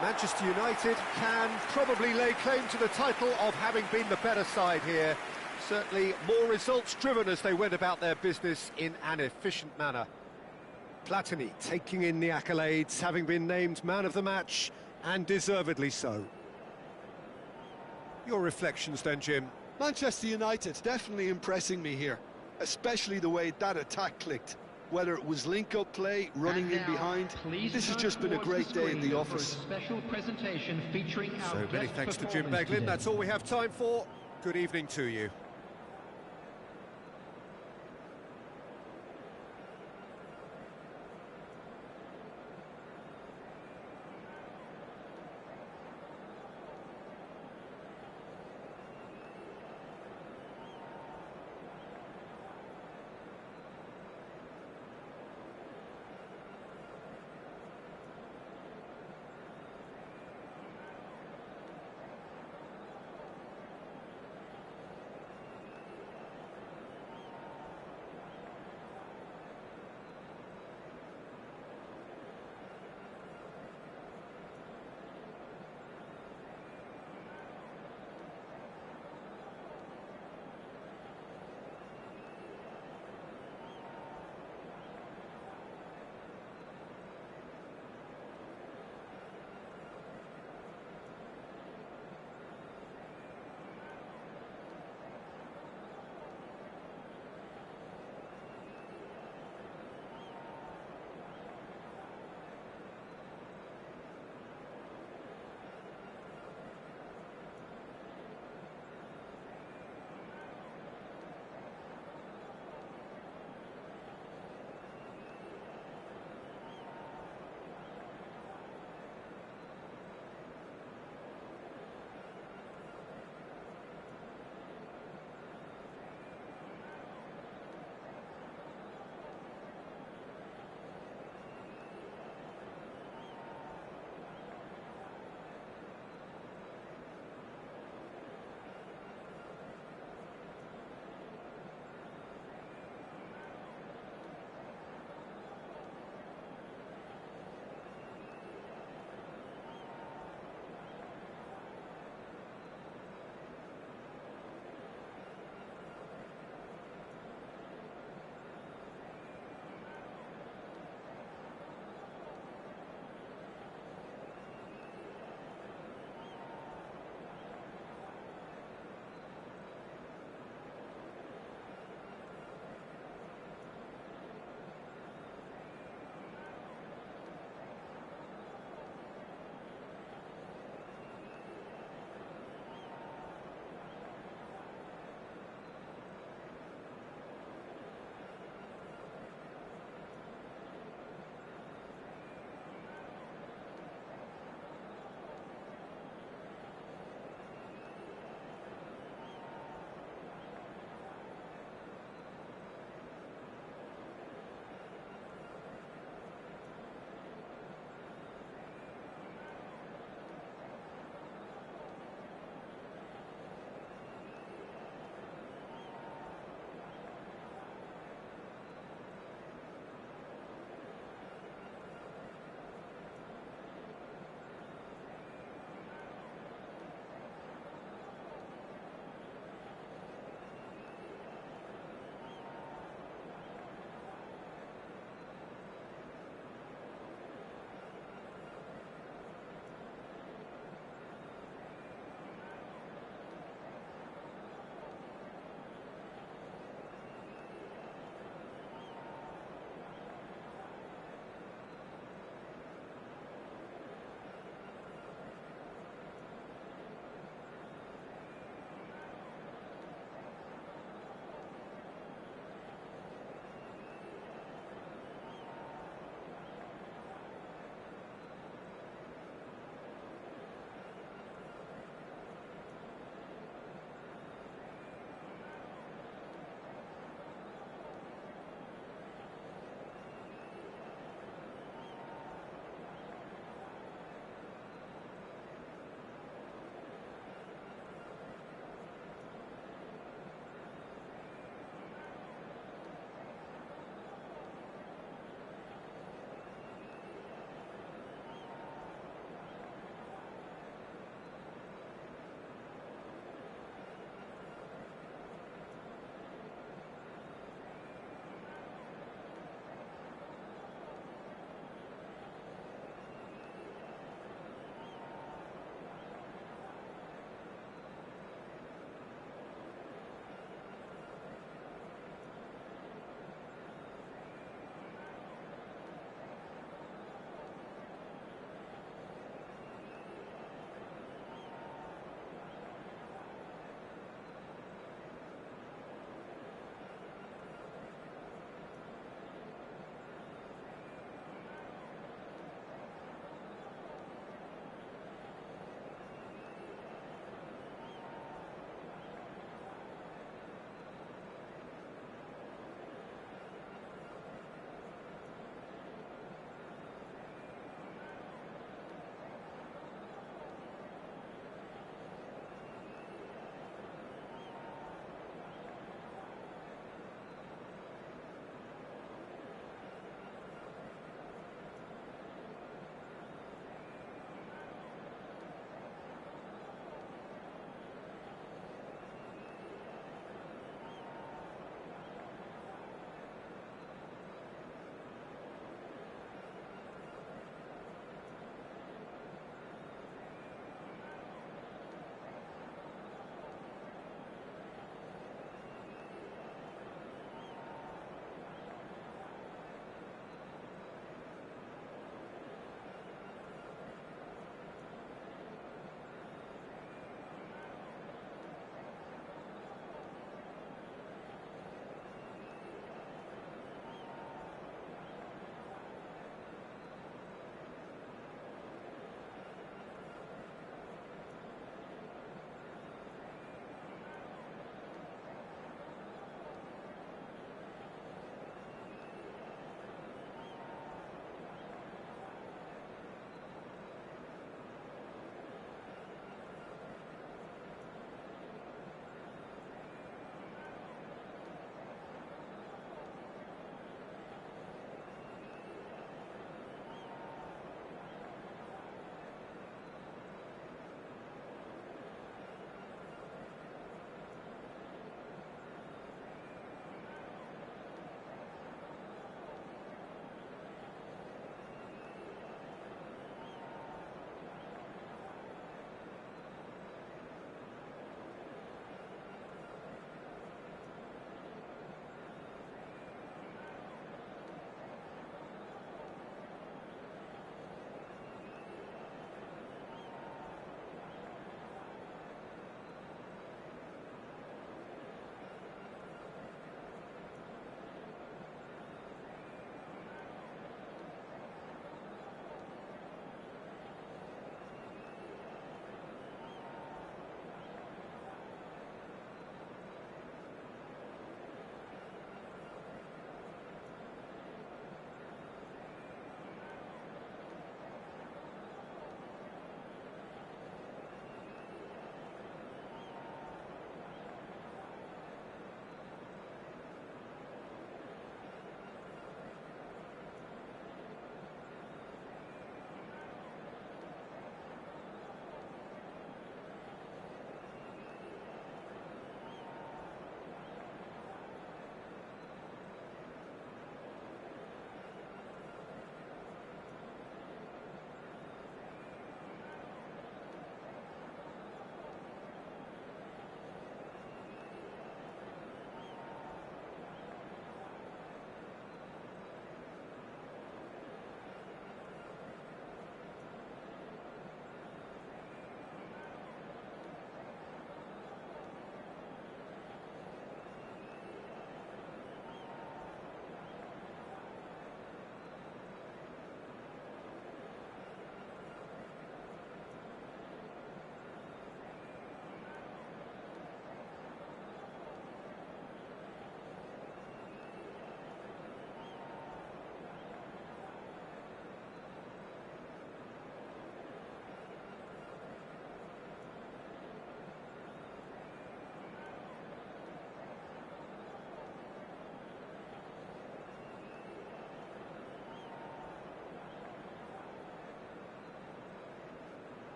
Manchester United can probably lay claim to the title of having been the better side here. Certainly more results-driven as they went about their business in an efficient manner. Platini taking in the accolades, having been named man of the match, and deservedly so. Your reflections then, Jim? Manchester United definitely impressing me here, especially the way that attack clicked. Whether it was link-up play, running in behind, this has just been a great day in the office. Special presentation featuring So many thanks to Jim Beglin. That's all we have time for. Good evening to you.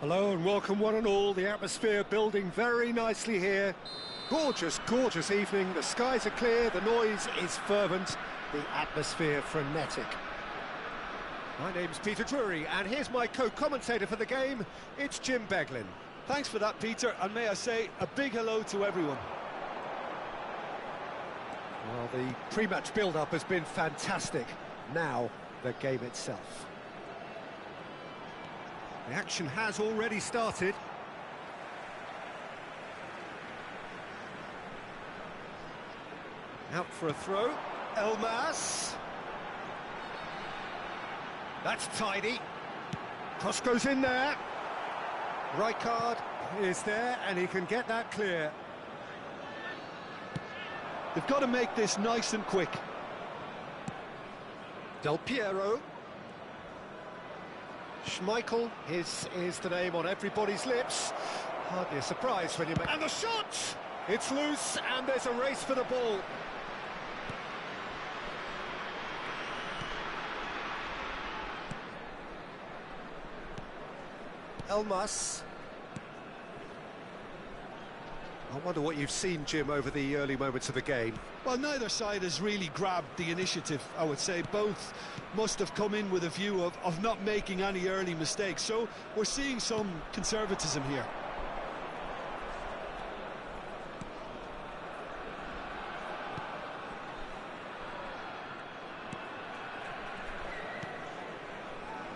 Hello and welcome one and all. The atmosphere building very nicely here. Gorgeous, gorgeous evening. The skies are clear, the noise is fervent, the atmosphere frenetic. My name's Peter Drury, and here's my co-commentator for the game. It's Jim Beglin. Thanks for that, Peter, and may I say a big hello to everyone. Well, the pre-match build-up has been fantastic. Now, the game itself. The action has already started. Out for a throw. Elmas. That's tidy. Cross goes in there. Rijkaard is there, and he can get that clear. They've got to make this nice and quick. Del Piero. Schmeichel is the name on everybody's lips. Hardly a surprise when you make... And the shot! It's loose, and there's a race for the ball. Elmas. I wonder what you've seen, Jim, over the early moments of the game. Well, neither side has really grabbed the initiative, I would say. Both must have come in with a view of not making any early mistakes. So we're seeing some conservatism here.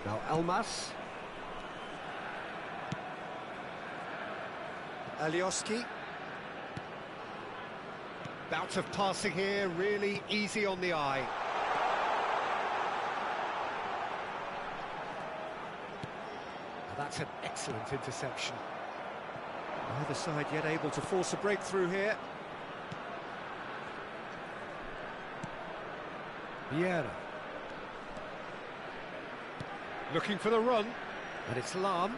Now Elmas. Alioski. Bout of passing here, really easy on the eye. That's an excellent interception. Neither side yet able to force a breakthrough here. Vieira. Looking for the run, and it's Lam.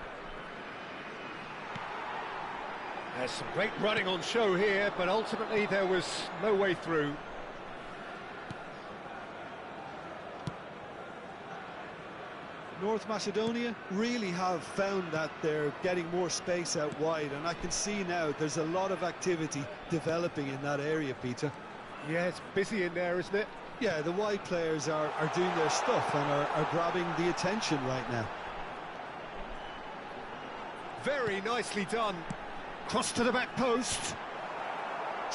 There's some great running on show here, but ultimately there was no way through. North Macedonia really have found that they're getting more space out wide, and I can see now there's a lot of activity developing in that area, Peter. Yeah, it's busy in there, isn't it? Yeah, the wide players are doing their stuff and are grabbing the attention right now. Very nicely done. Cross to the back post.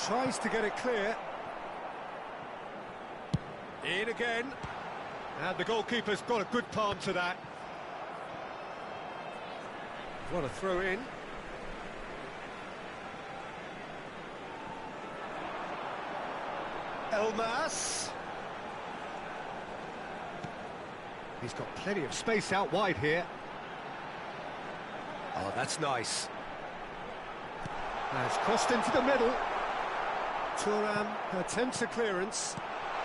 Tries to get it clear. In again. And the goalkeeper's got a good palm to that. What a throw in. Elmas. He's got plenty of space out wide here. Oh, that's nice. Has crossed into the middle. Thuram attempts a clearance.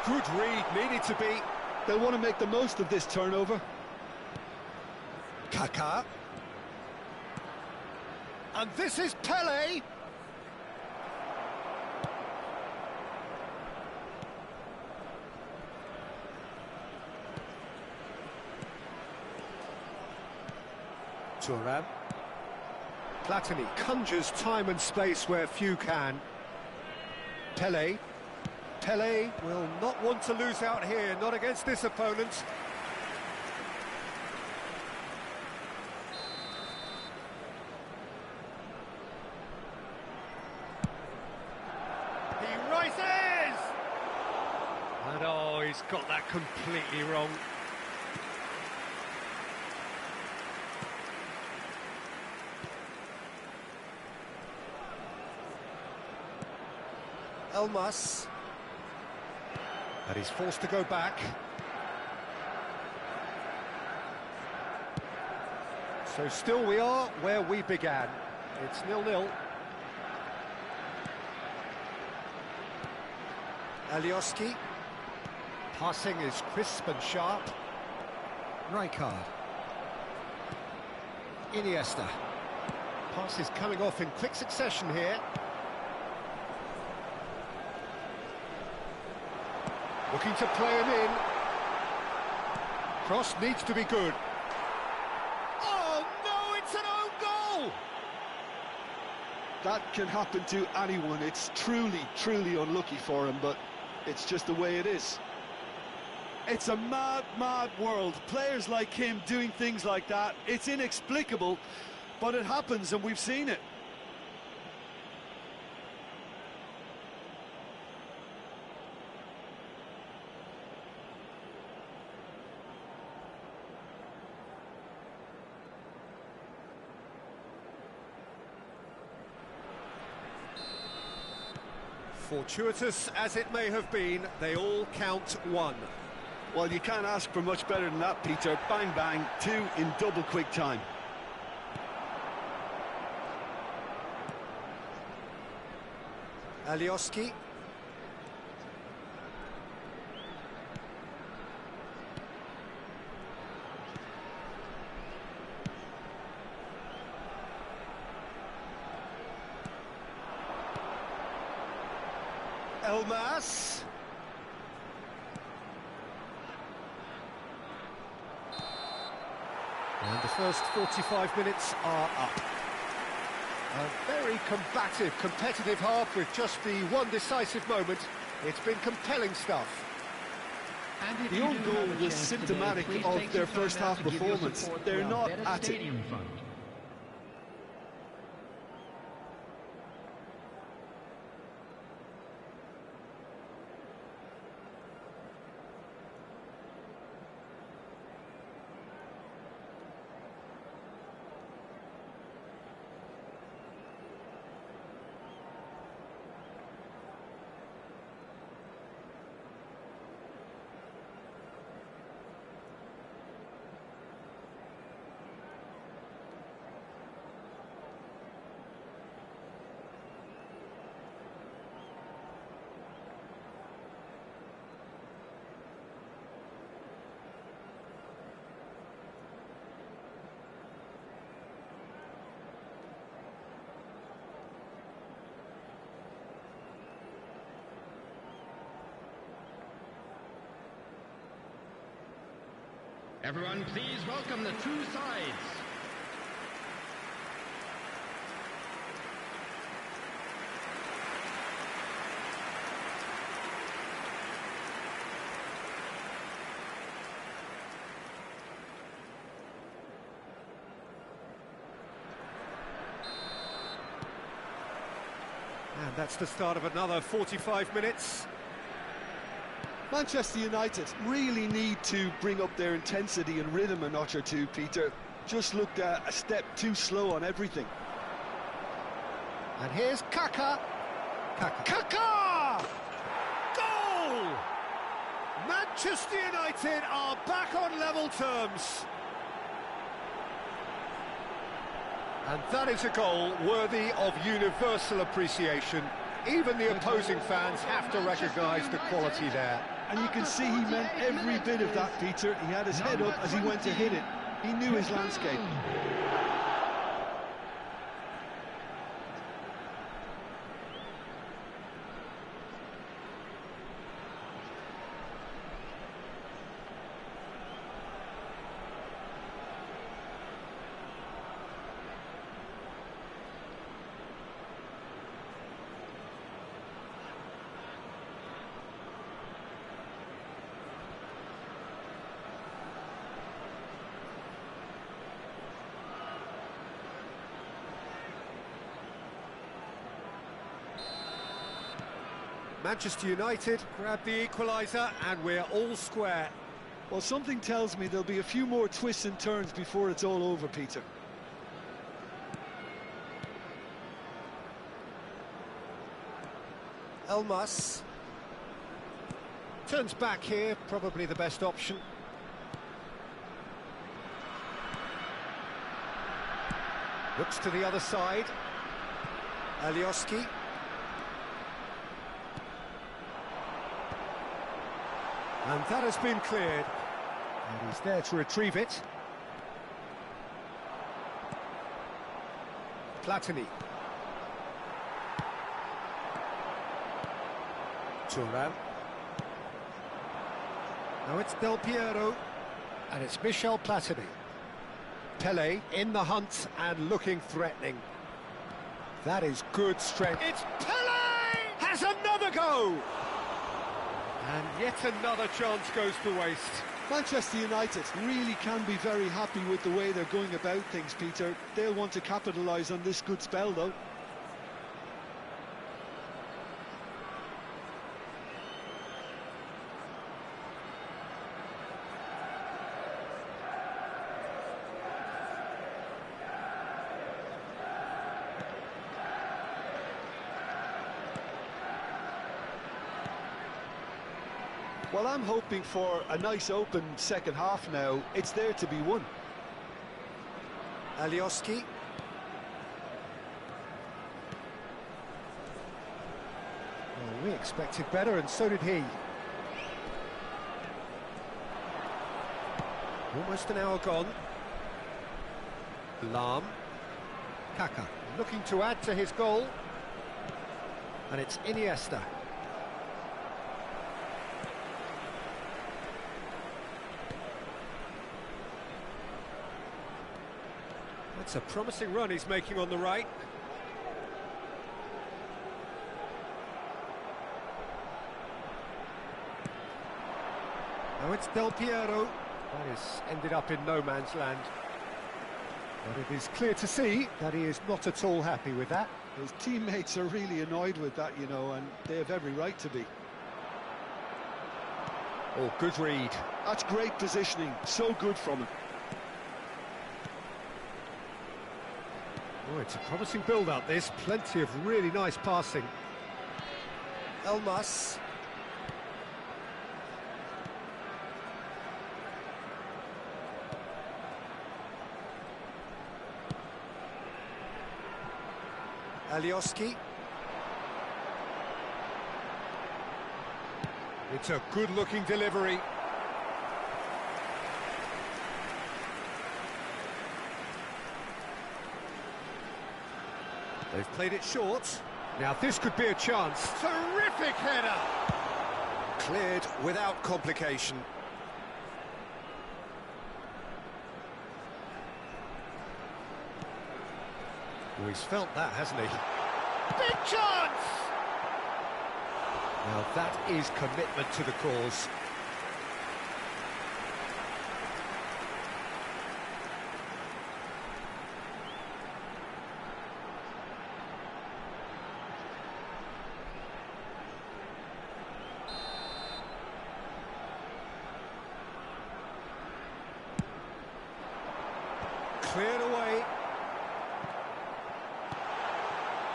Good read, needed to be. They'll want to make the most of this turnover. Kaká. And this is Pele. Thuram. Platini conjures time and space where few can. Pele. Pele will not want to lose out here, not against this opponent. He rises! And oh, he's got that completely wrong. Elmas. And he's forced to go back. So still we are where we began. It's 0-0. Alioski. Passing is crisp and sharp. Rijkaard. Iniesta. Pass is coming off in quick succession here. Looking to play him in. Cross needs to be good. Oh, no, it's an own goal! That can happen to anyone. It's truly, truly unlucky for him, but it's just the way it is. It's a mad, mad world. Players like him doing things like that, it's inexplicable, but it happens and we've seen it. Fortuitous as it may have been, they all count one. Well, you can't ask for much better than that, Peter. Bang, bang, two in double quick time. Alioski. Elmas. And the first 45 minutes are up. A very combative, competitive half with just the one decisive moment. It's been compelling stuff. The own goal was symptomatic of their first half performance. They're not at it. Everyone, please welcome the two sides. And that's the start of another 45 minutes. Manchester United really need to bring up their intensity and rhythm a notch or two, Peter. Just looked a step too slow on everything. And here's Kaká. Kaká! Goal! Manchester United are back on level terms. And that is a goal worthy of universal appreciation. Even the opposing fans have to recognise the quality there. And you can see he meant every bit of that, Peter. He had his head up as he went to hit it. He knew his landscape. Manchester United grab the equaliser and we're all square. Well, something tells me there'll be a few more twists and turns before it's all over, Peter. Elmas turns back here, probably the best option. Looks to the other side. Alioski. And that has been cleared. And he's there to retrieve it. Platini. Thuram. Now it's Del Piero. And it's Michel Platini. Pele in the hunt and looking threatening. That is good strength. It's Pele! Has another go! And yet another chance goes to waste. Manchester United really can be very happy with the way they're going about things, Peter. They'll want to capitalise on this good spell, though. Well, I'm hoping for a nice open second half now. It's there to be won. Alioski. Well, we expected better, and so did he. Almost an hour gone. Lahm. Kaka looking to add to his goal. And it's Iniesta. That's a promising run he's making on the right. Now it's Del Piero. That has ended up in no man's land. But it is clear to see that he is not at all happy with that. His teammates are really annoyed with that, you know, and they have every right to be. Oh, good read. That's great positioning. So good from him. Oh, it's a promising build-up, this. Plenty of really nice passing. Elmas. Alioski. It's a good-looking delivery. They've played it short. Now this could be a chance. Terrific header! Cleared without complication. Well, he's felt that, hasn't he? Big chance! Now that is commitment to the cause. Cleared away.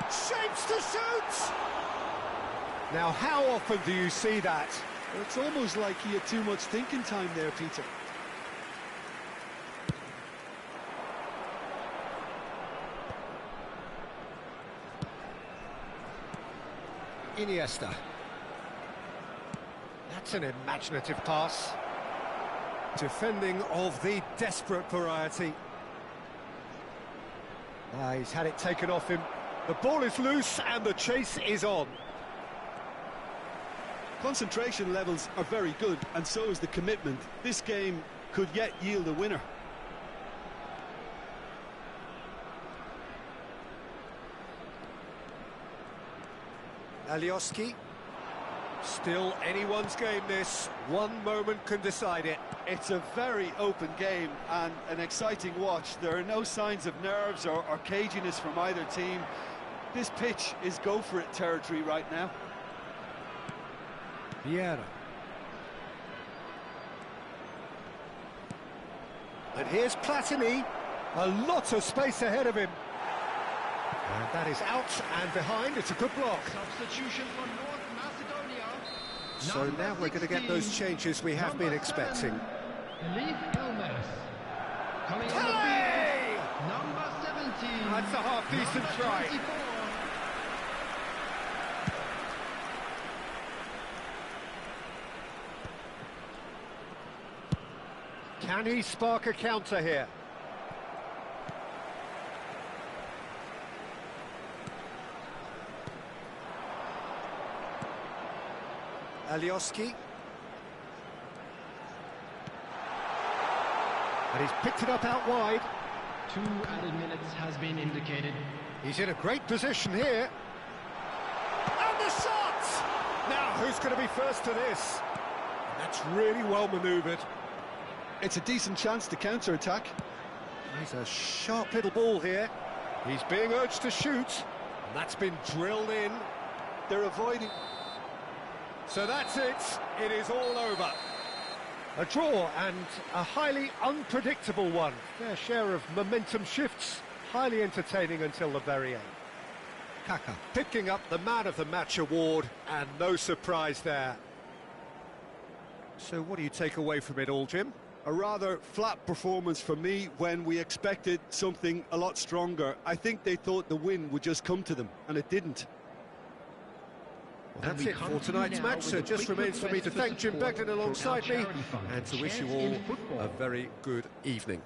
Shapes to shoot! Now, how often do you see that? It's almost like he had too much thinking time there, Peter. Iniesta. That's an imaginative pass. Defending of the desperate variety. He's had it taken off him. The ball is loose and the chase is on. Concentration levels are very good, and so is the commitment. This game could yet yield a winner. Alioski. Still anyone's game this. One moment can decide it. It's a very open game and an exciting watch. There are no signs of nerves or caginess from either team. This pitch is go-for-it territory right now. Vieira. And here's Platini. A lot of space ahead of him. And that is out and behind. It's a good block. Substitution for North Macedonia. So now we're going to get those changes we have been expecting. Coming on the Hey! field, number 17. That's a half-decent number try. 24. Can he spark a counter here? Alioski. And he's picked it up out wide. 2 added minutes has been indicated. He's in a great position here. And the shot! Now, who's going to be first to this? And that's really well manoeuvred. It's a decent chance to counter-attack. He's a sharp little ball here. He's being urged to shoot. And that's been drilled in. They're avoiding... So that's it. It is all over. A draw and a highly unpredictable one. Their share of momentum shifts. Highly entertaining until the very end. Kaka picking up the Man of the Match award, and no surprise there. So what do you take away from it all, Jim? A rather flat performance for me when we expected something a lot stronger. I think they thought the win would just come to them, and it didn't. Well, that's it for tonight's match, so it just remains for me to thank Jim Begden alongside me and to wish you all a very good evening.